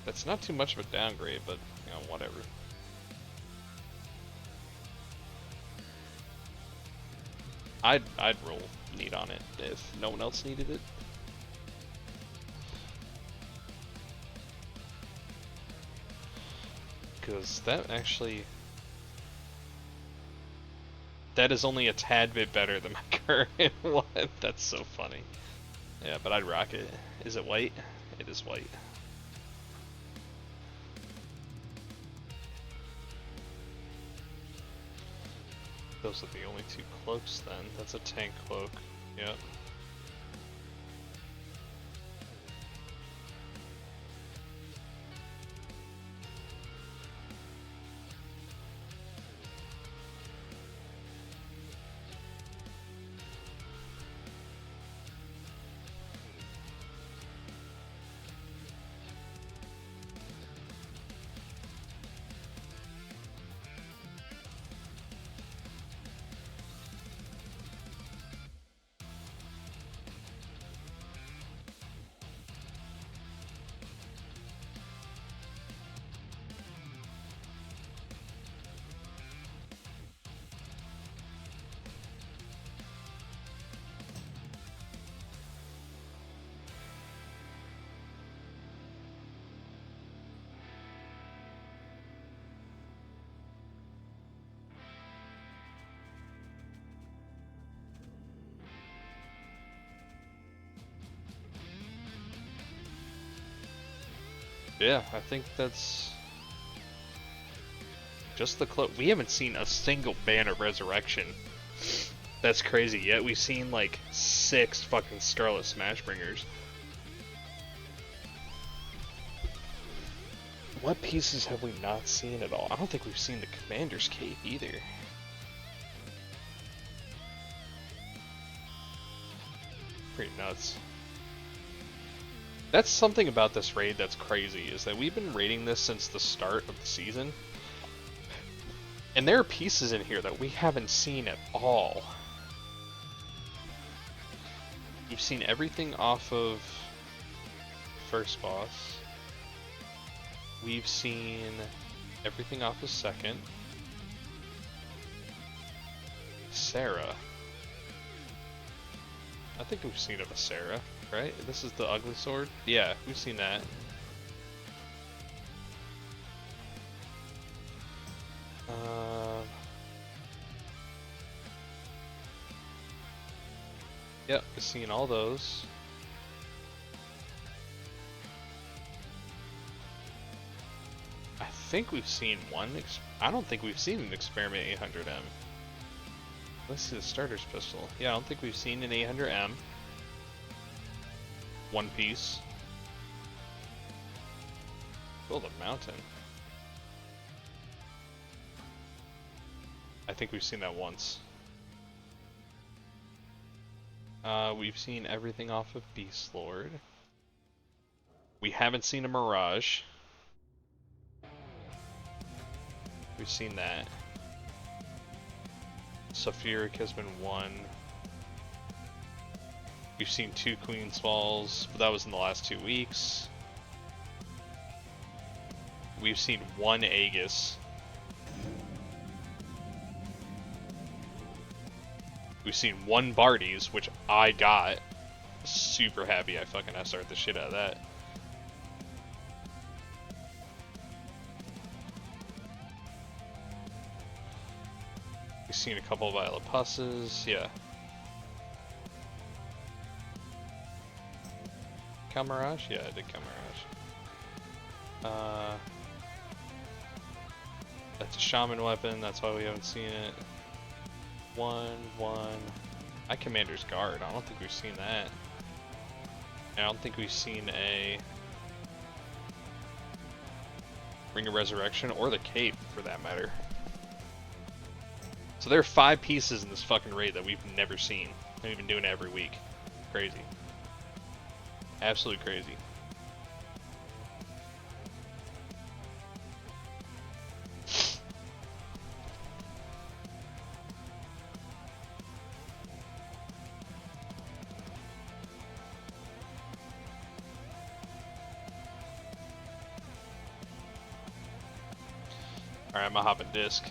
that's not too much of a downgrade, but, you know, whatever. I'd roll neat on it if no one else needed it. Because that actually... that is only a tad bit better than my current one. That's so funny. Yeah, but I'd rock it. Is it white? It is white. Those are the only two cloaks then. That's a tank cloak. Yep. Yeah, I think that's just the cloak. We haven't seen a single banner resurrection. That's crazy. Yet we've seen like 6 fucking Scarlet Smashbringers. What pieces have we not seen at all? I don't think we've seen the Commander's Cape either. Pretty nuts. That's something about this raid that's crazy, is that we've been raiding this since the start of the season. And there are pieces in here that we haven't seen at all. We've seen everything off of first boss. We've seen everything off of second. Sarah. I think we've seen of a Sarah, right? This is the ugly sword? Yeah, we've seen that. Yep, we've seen all those. I think we've seen one. I don't think we've seen an Experiment 800M. Let's see the starter's pistol. Yeah, I don't think we've seen an 800M. One piece. Build a mountain. I think we've seen that once. We've seen everything off of Beast Lord. We haven't seen a Mirage. We've seen that. Sulfuric has been one. We've seen 2 Queen's Falls, but that was in the last 2 weeks. We've seen 1 Aegis. We've seen 1 Bardies, which I got. Super happy I fucking SR'd the shit out of that. We've seen a couple of Violet Pusses, yeah. Cal Mirage? Yeah, I did Cal Mirage. That's a Shaman weapon, that's why we haven't seen it. 1. I Commander's Guard, I don't think we've seen that. I don't think we've seen a Ring of Resurrection, or the Cape, for that matter. So there are 5 pieces in this fucking raid that we've never seen. And we've been doing it every week. Crazy. Absolutely crazy. Alright, I'm gonna hop in disc.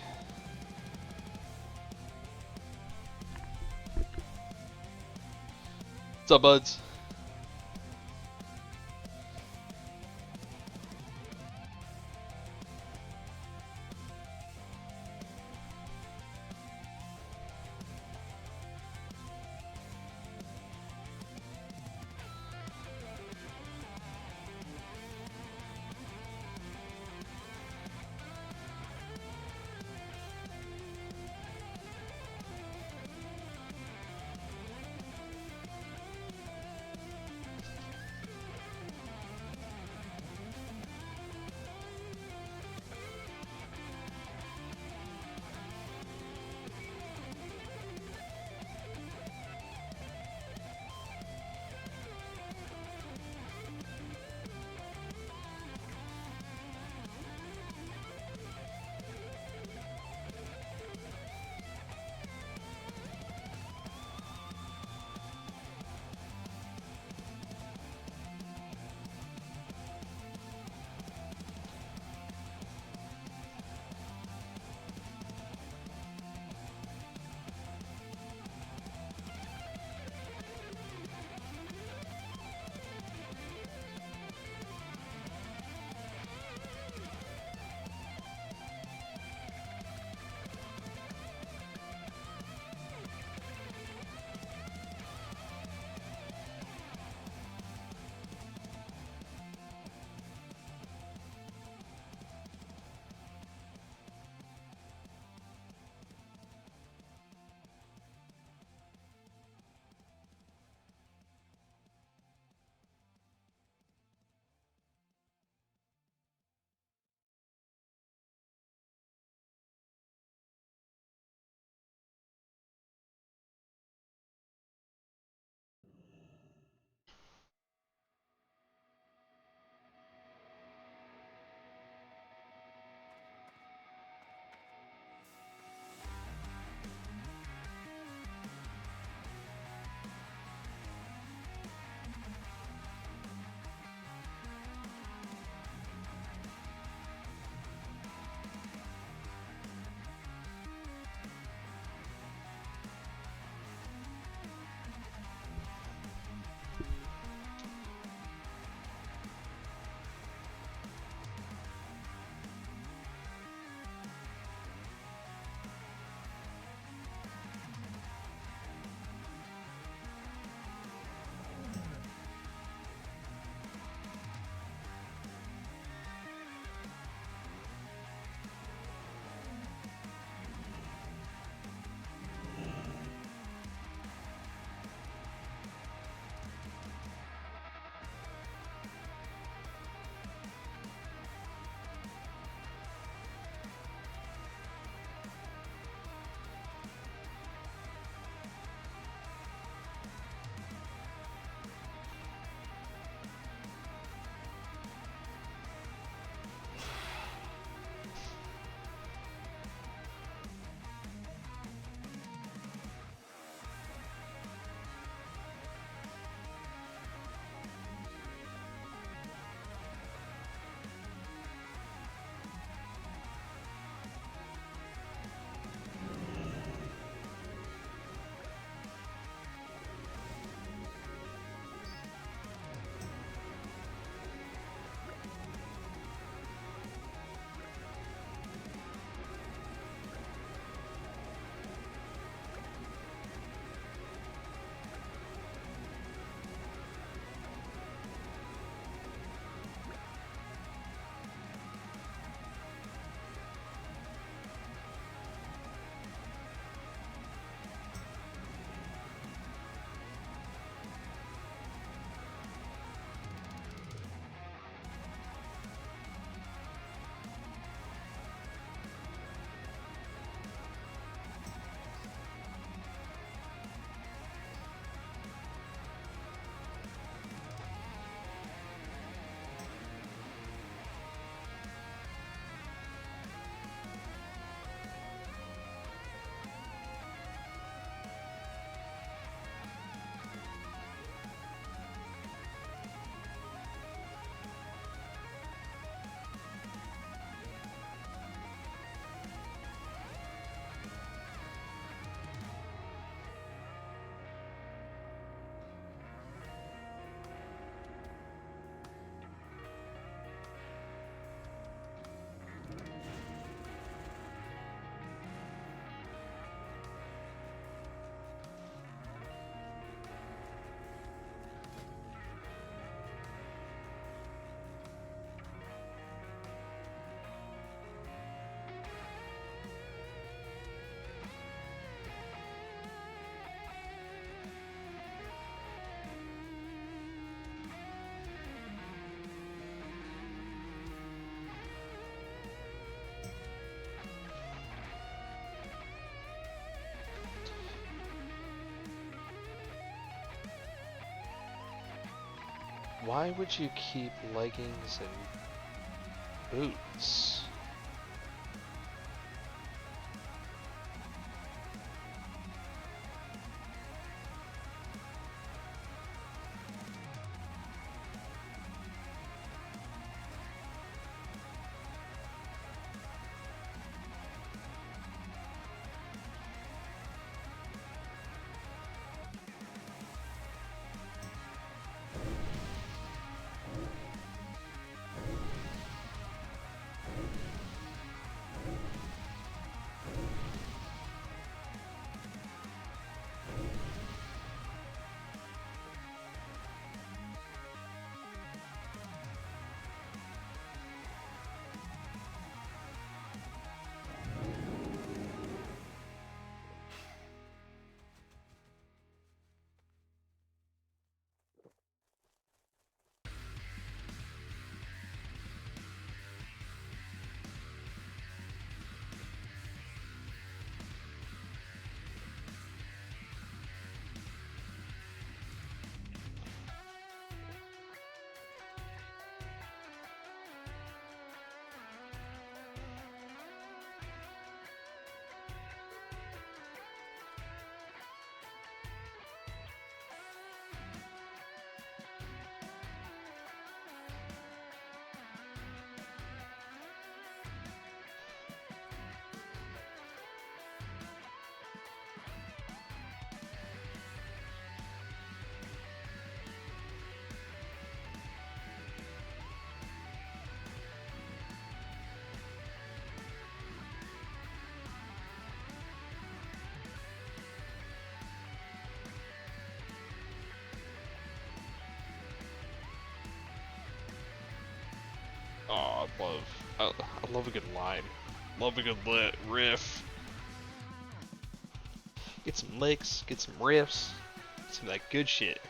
What's up, buds? Why would you keep leggings and boots? Oh, I love a good line. Love a good riff. Get some licks, get some riffs, some of that good shit.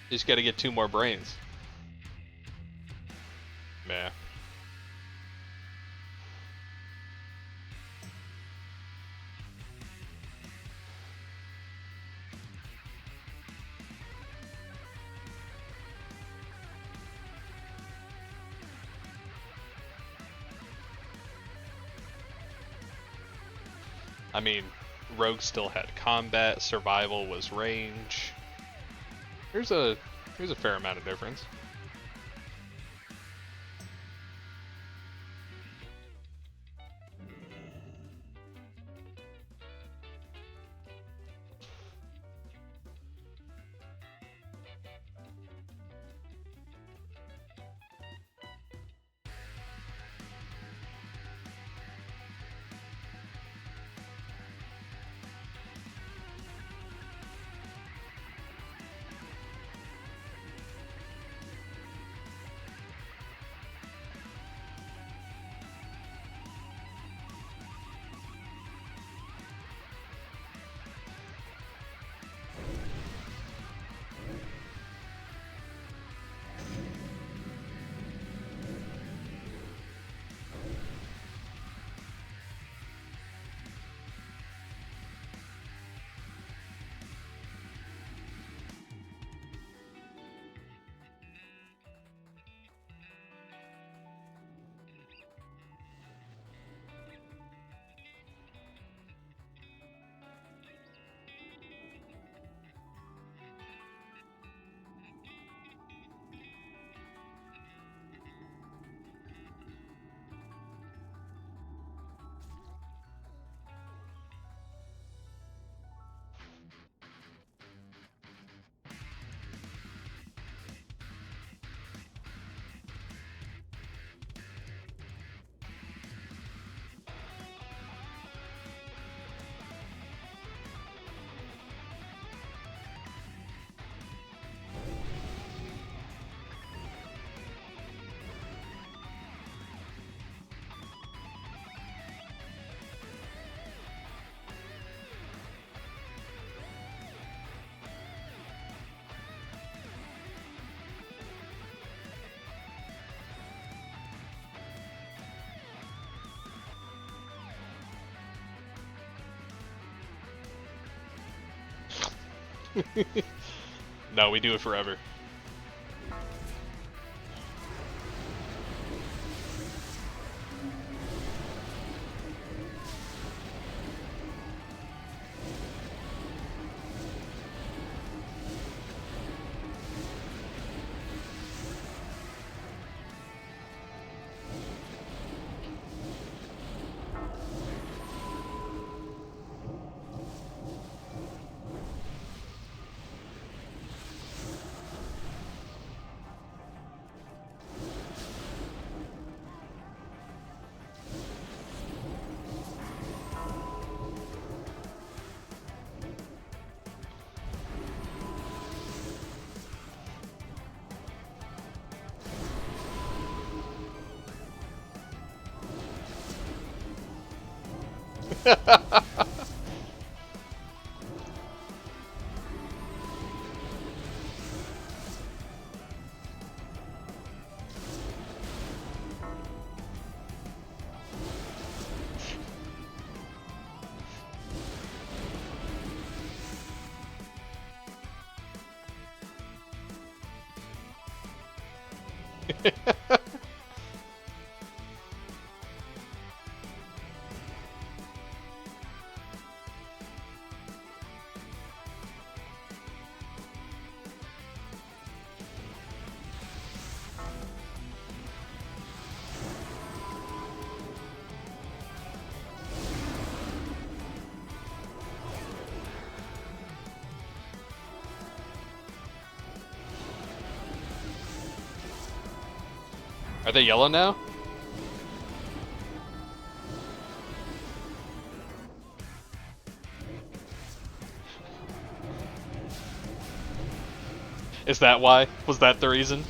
You just gotta get 2 more brains. Meh. I mean, Rogue still had combat, survival was range. There's a fair amount of difference. No, we do it forever. Are they yellow now? Is that why? Was that the reason?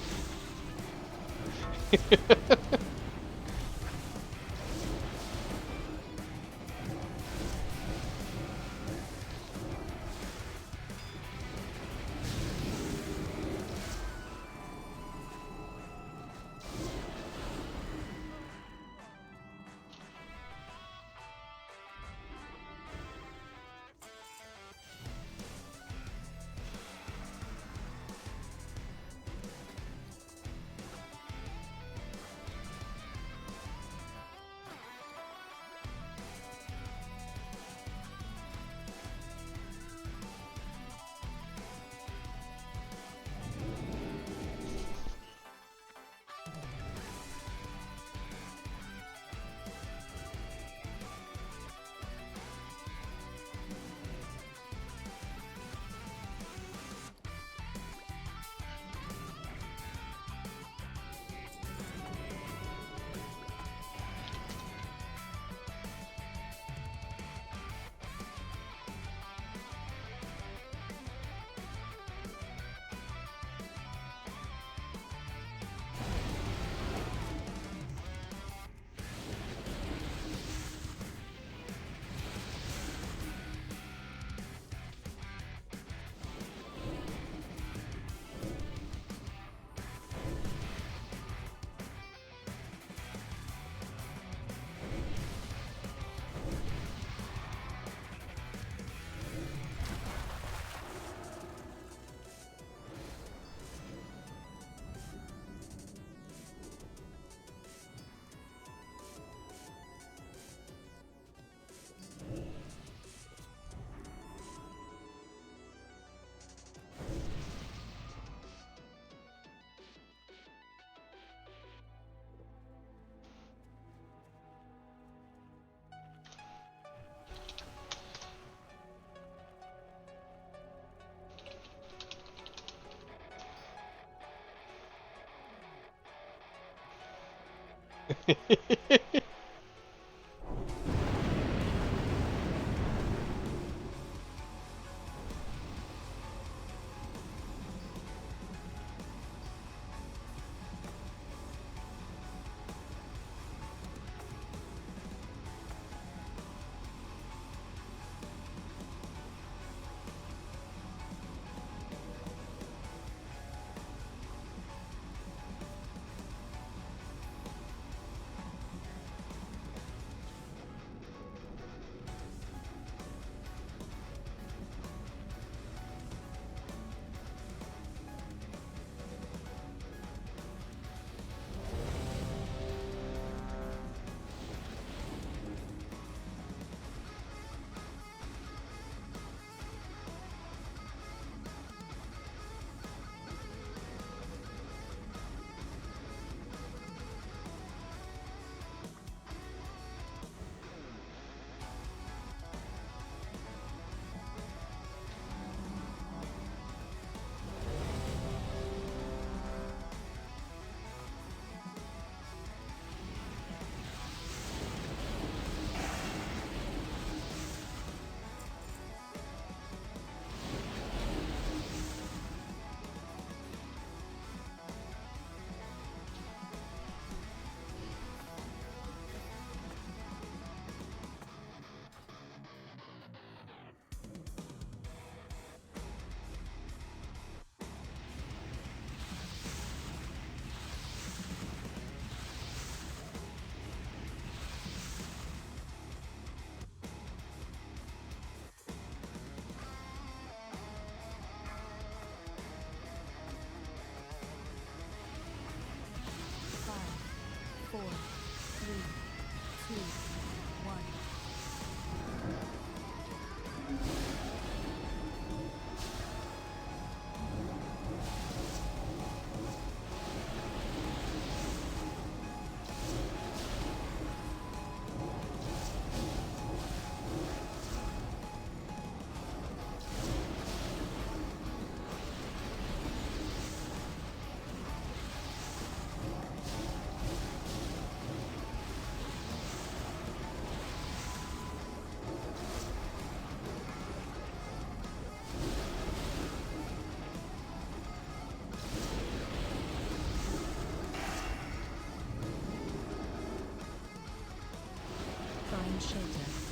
shelter. Spread.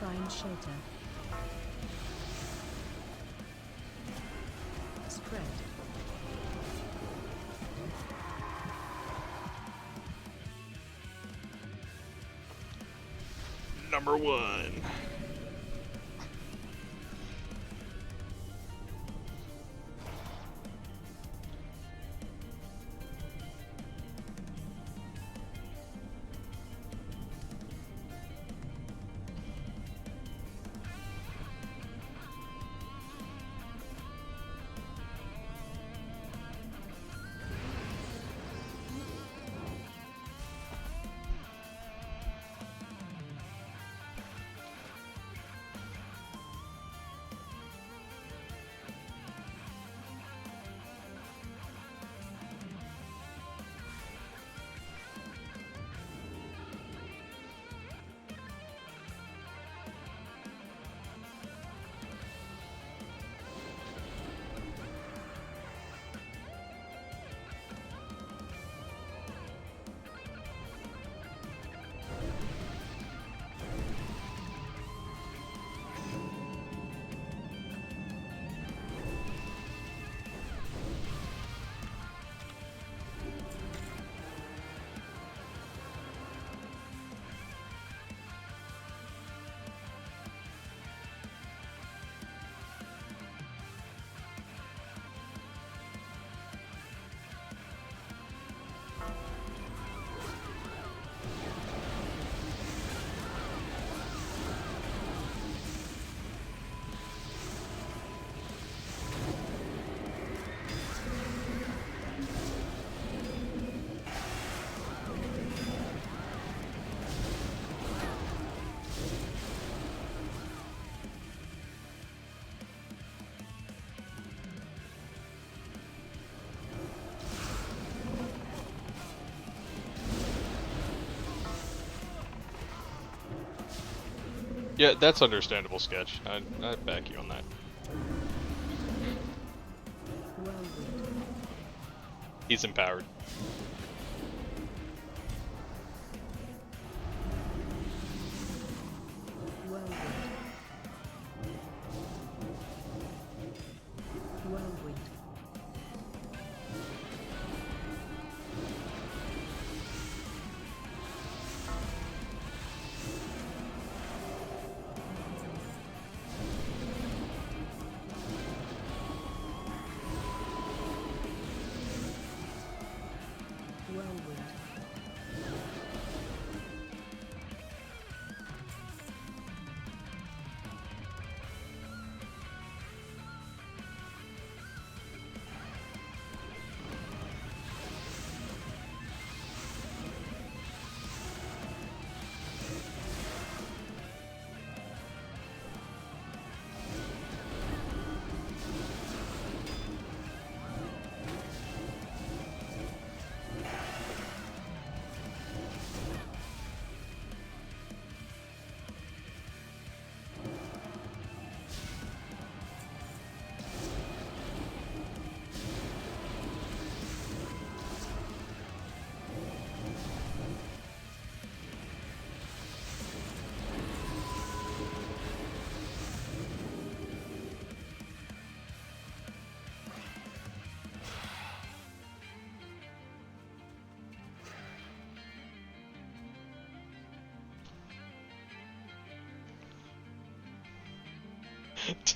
Find shelter. Spread. Number 1. Yeah, that's understandable, Sketch. I back you on that. Whirlwind. He's empowered. Whirlwind. Whirlwind.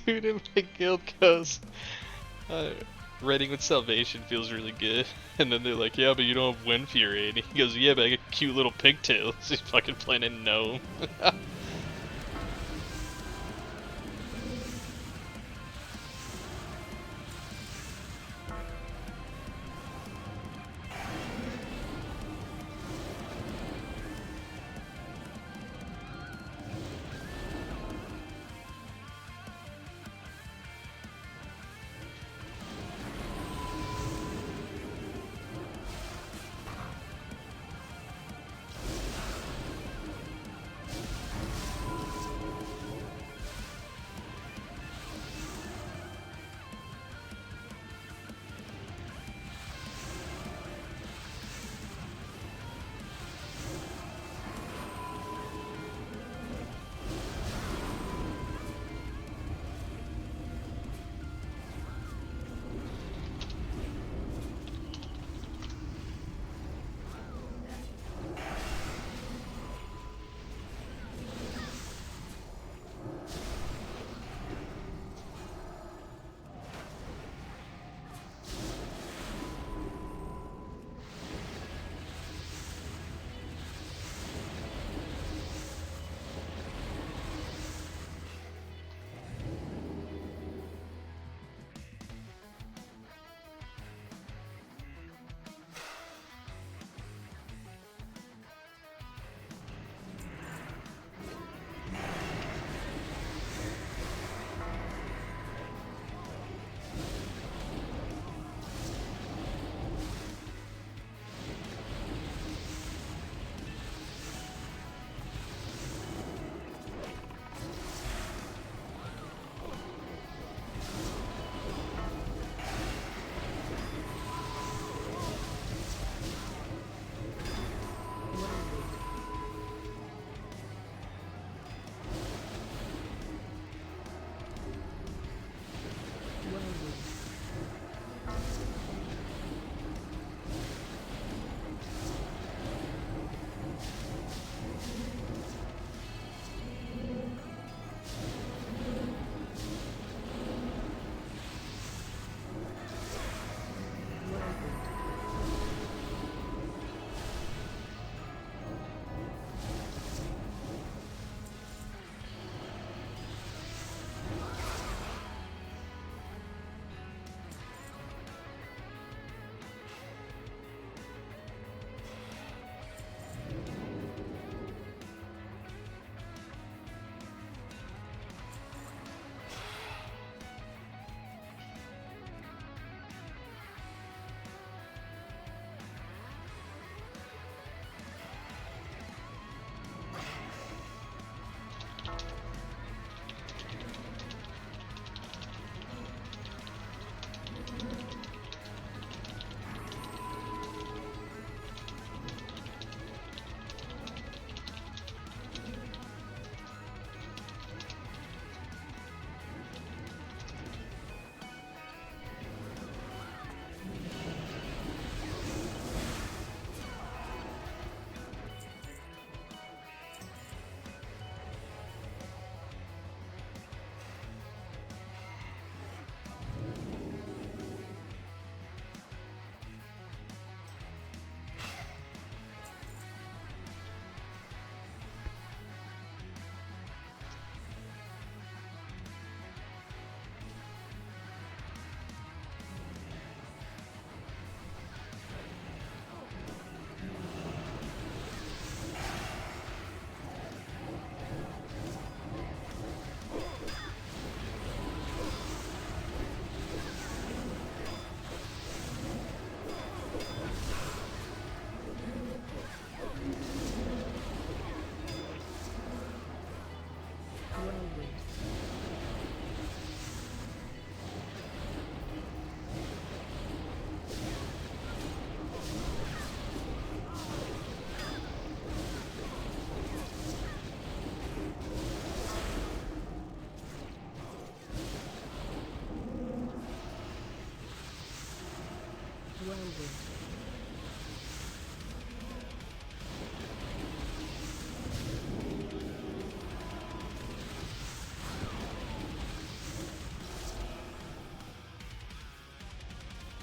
Dude in my guild goes, raiding with salvation feels really good. And then they're like, yeah, but you don't have wind fury. And he goes, yeah, but I got cute little pigtails. He's fucking playing a gnome.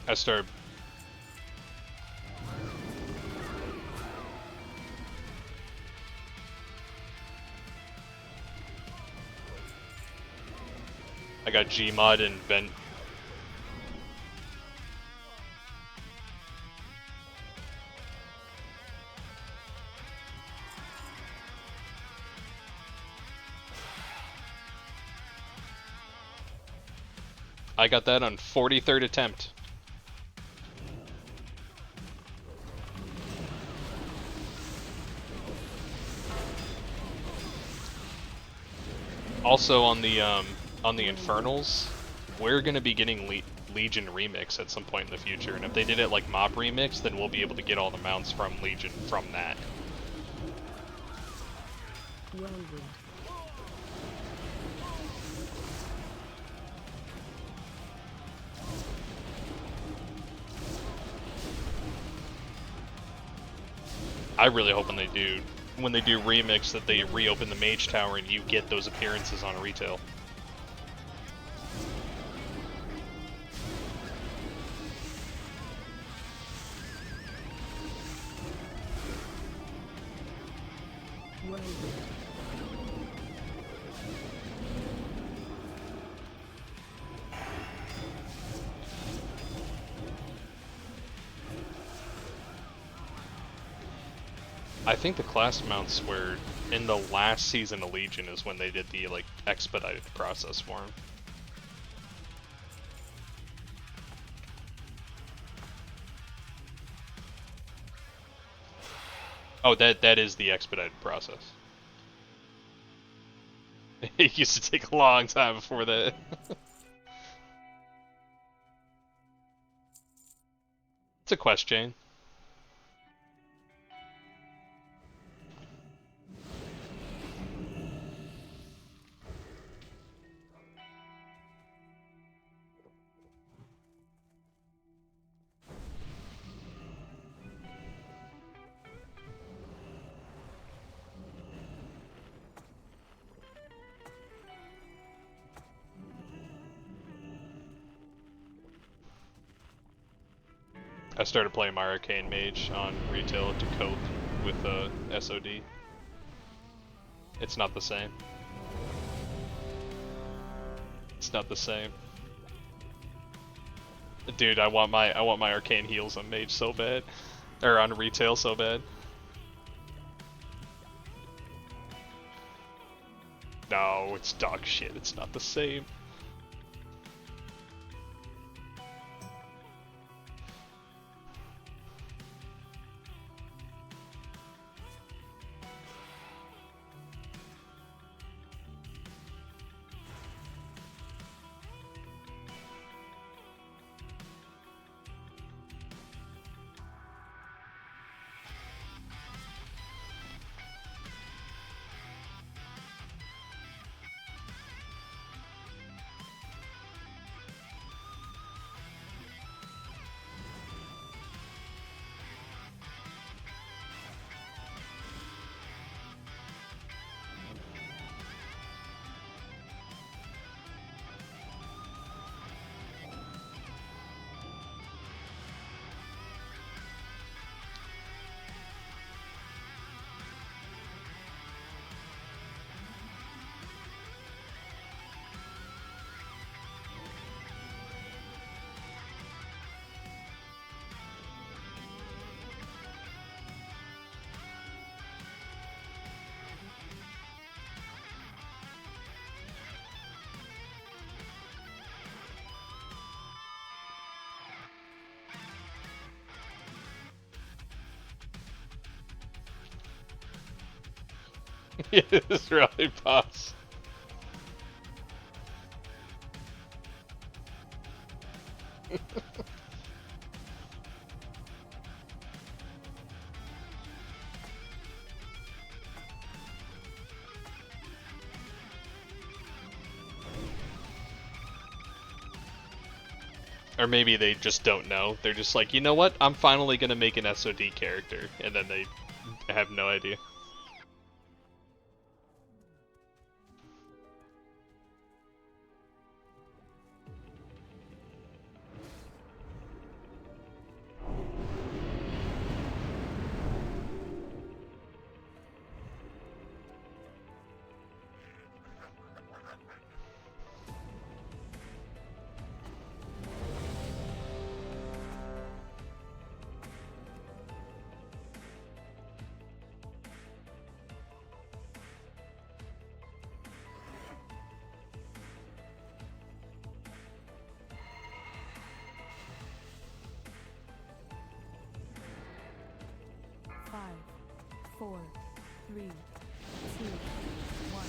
I started. I got Gmod and Vent. I got that on 43rd attempt. Also on the Infernals, we're gonna be getting Legion Remix at some point in the future, and if they did it like Mob Remix, then we'll be able to get all the mounts from Legion from that. Whirlwind. I really hope when they do Remix that they reopen the Mage Tower and you get those appearances on retail. Whirlwind. I think the class mounts were in the last season of Legion is when they did the like expedited process for them. Oh, that is the expedited process. It used to take a long time before that. It's a quest chain. I started playing my Arcane Mage on retail to cope with SoD. It's not the same. It's not the same. Dude, I want my Arcane heals on Mage so bad. Or on retail so bad. No, it's dog shit. It's not the same. It's really boss. Or maybe they just don't know. They're just like, you know what? I'm finally gonna make an SOD character, and then they have no idea. 4, 3, 2, 1.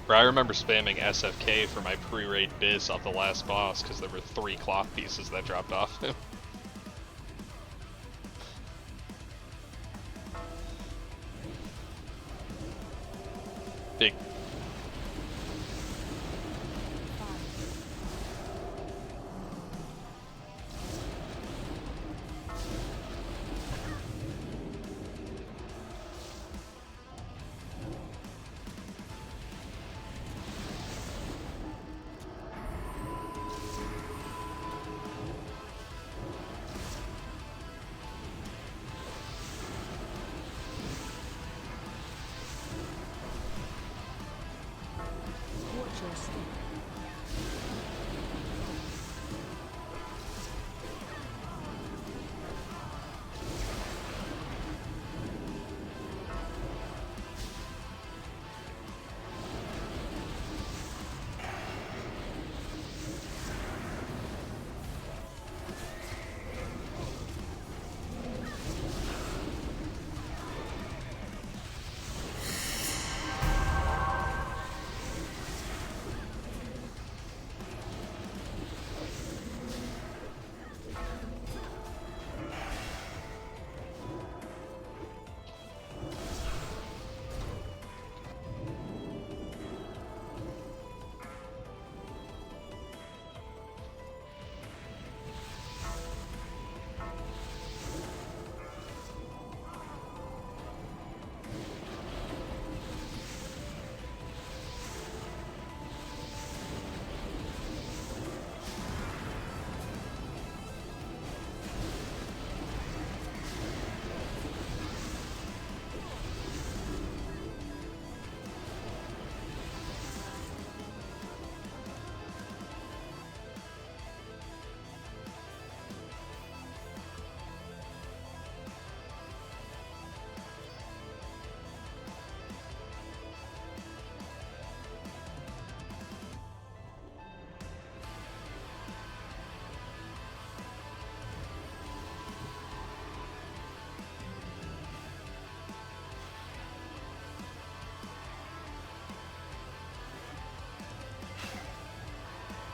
Bro, I remember spamming SFK for my pre-raid biz off the last boss because there were 3 cloth pieces that dropped off him. Big. Watch your step.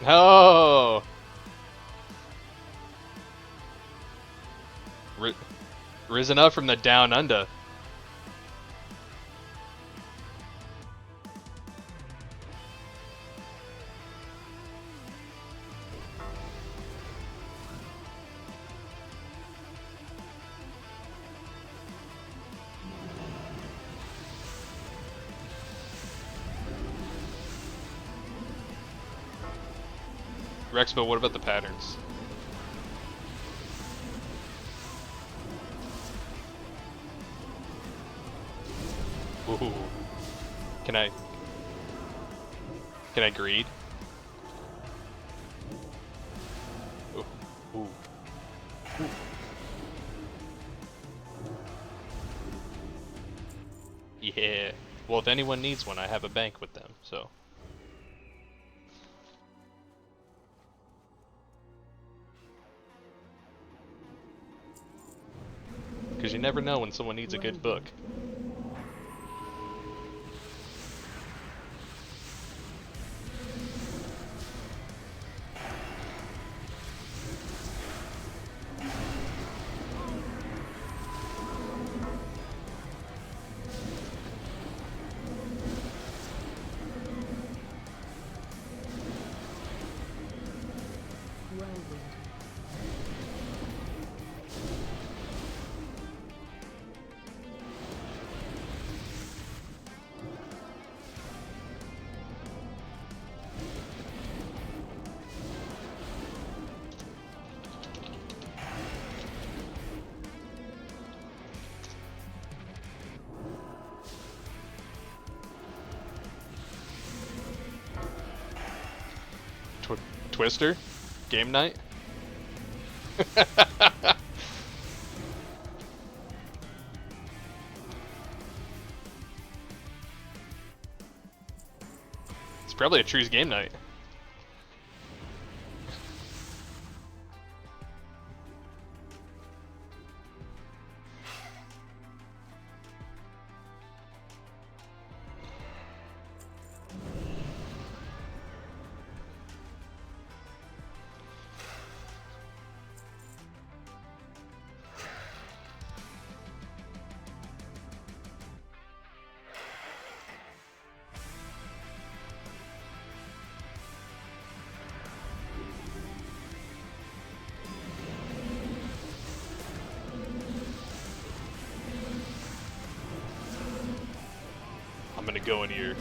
No! Risen up from the down under. Rex, but what about the patterns? Ooh. Can I greed? Ooh. Ooh. Yeah. Well, if anyone needs one, I have a bank with them, so. Because you never know when someone needs a good book. Whirlwind. Twister? Game night? It's probably a Tree's game night. I'm gonna go into your...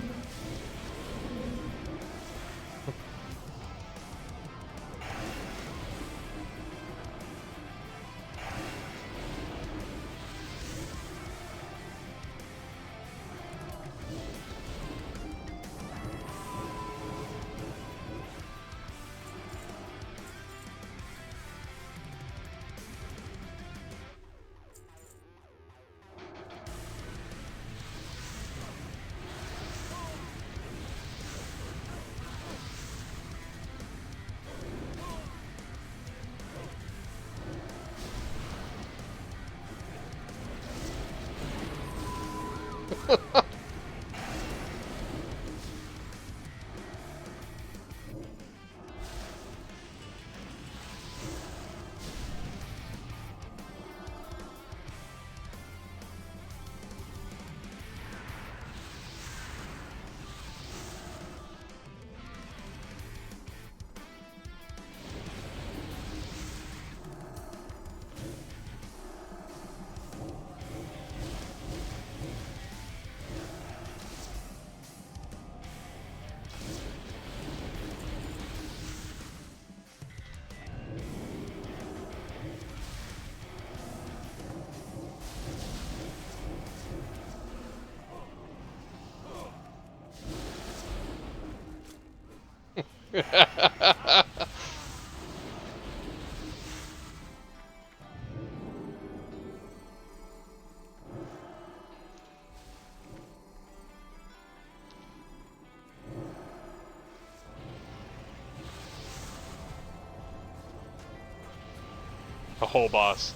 A whole boss.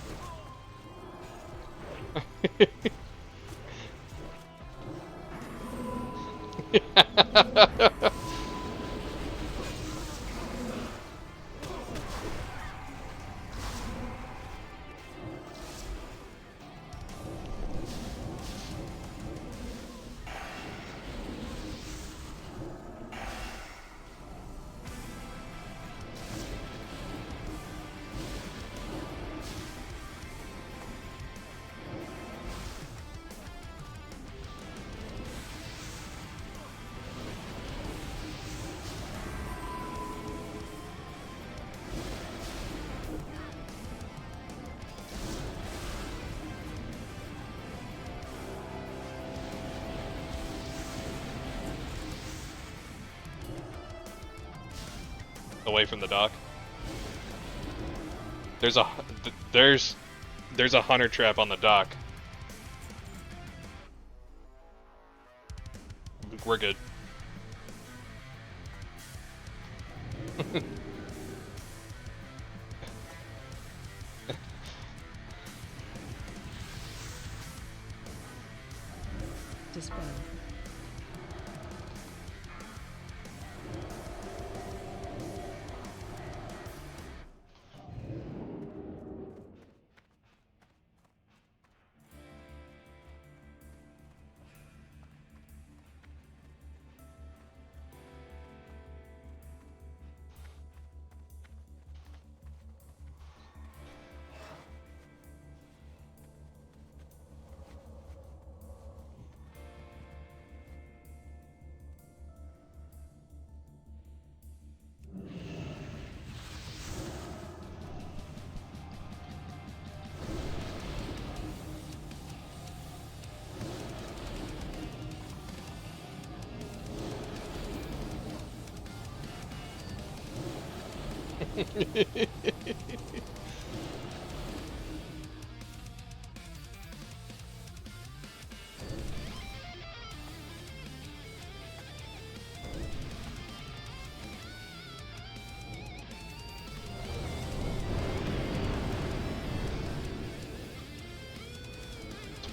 Away from the dock. There's a there's a hunter trap on the dock. We're good. Dispel.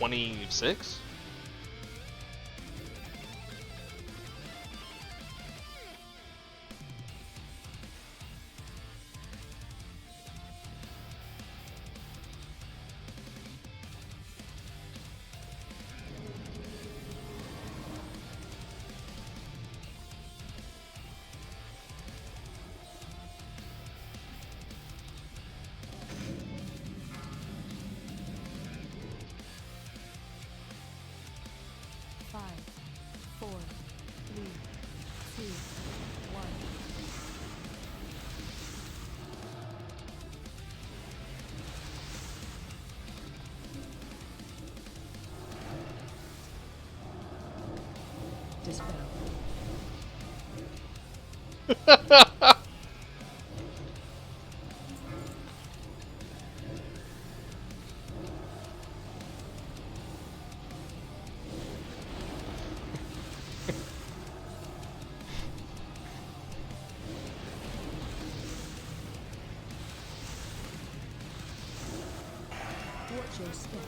$26? Five, four, three, two, one. Dispel. Watch your step.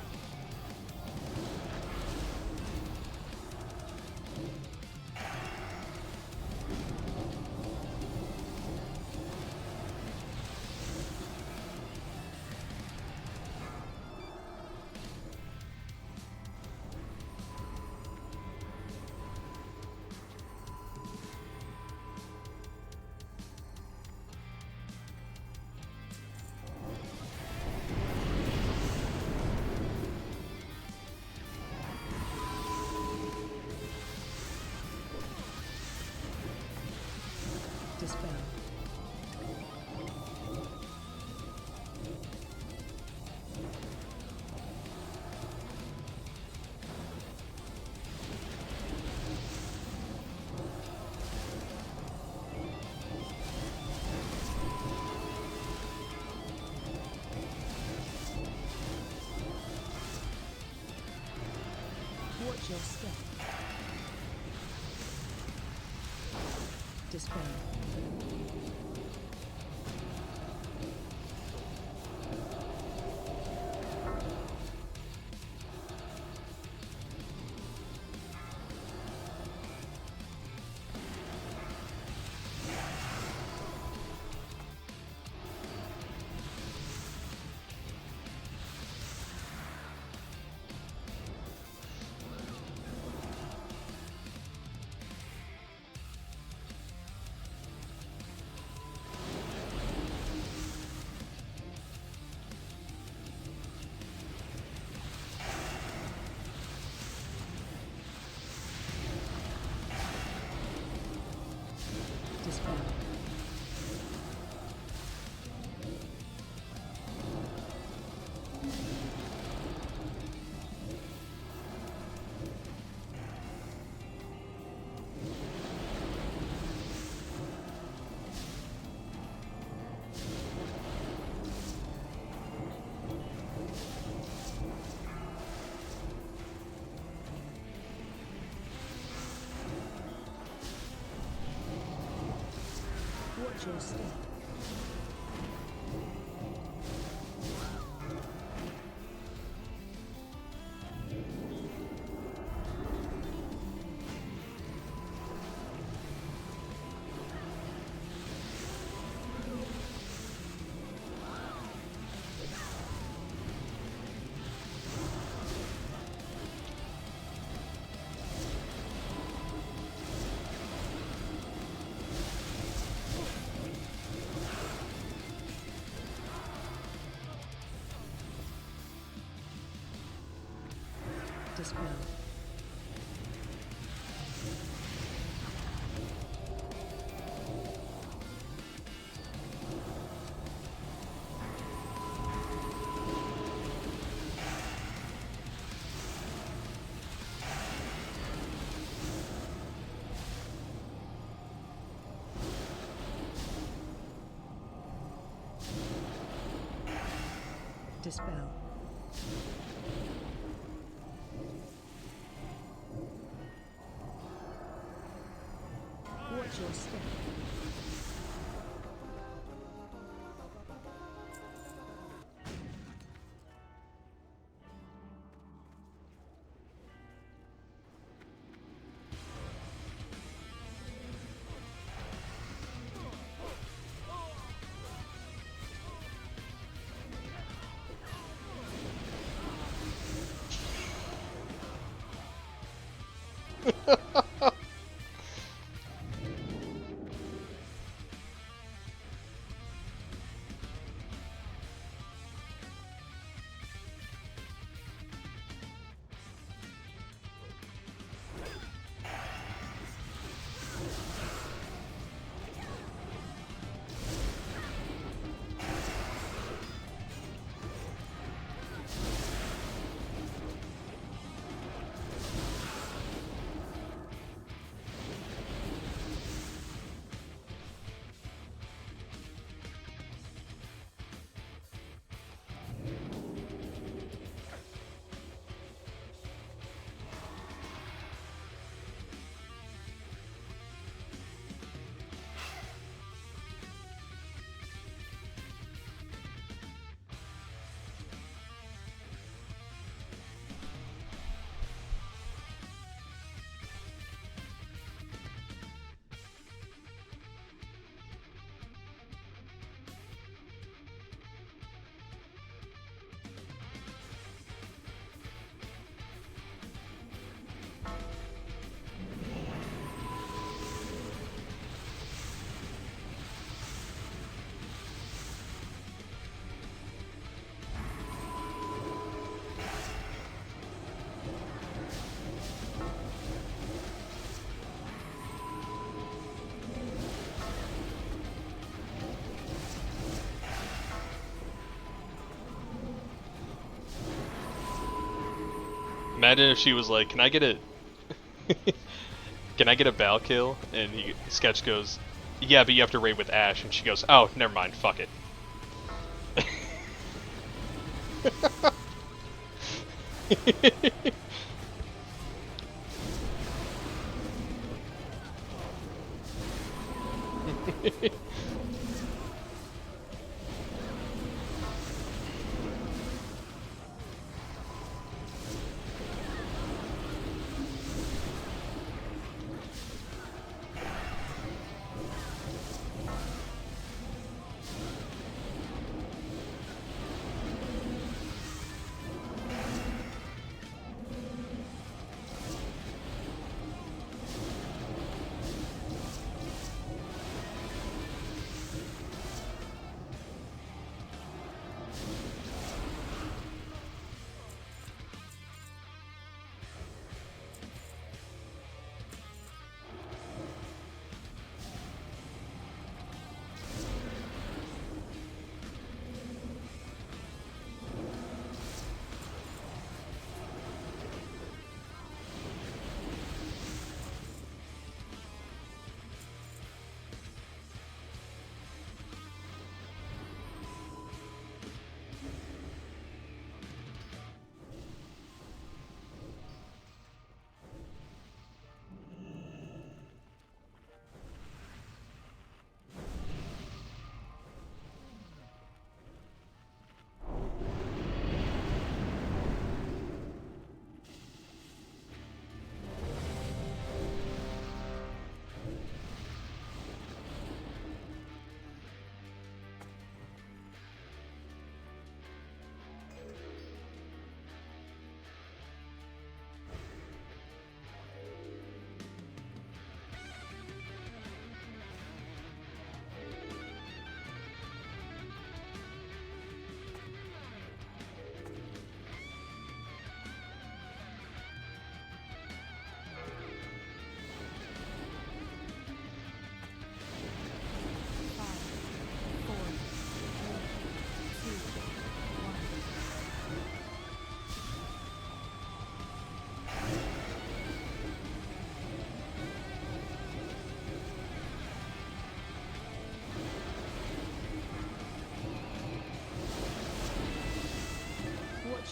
Dispel. Watch your step. Dispel. Watch your step. Dispel. Dispel. Watch your step. Imagine if she was like, "Can I get a, can I get a bow kill?" And Sketch goes, "Yeah, but you have to raid with Ash." And she goes, "Oh, never mind. Fuck it."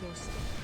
your step.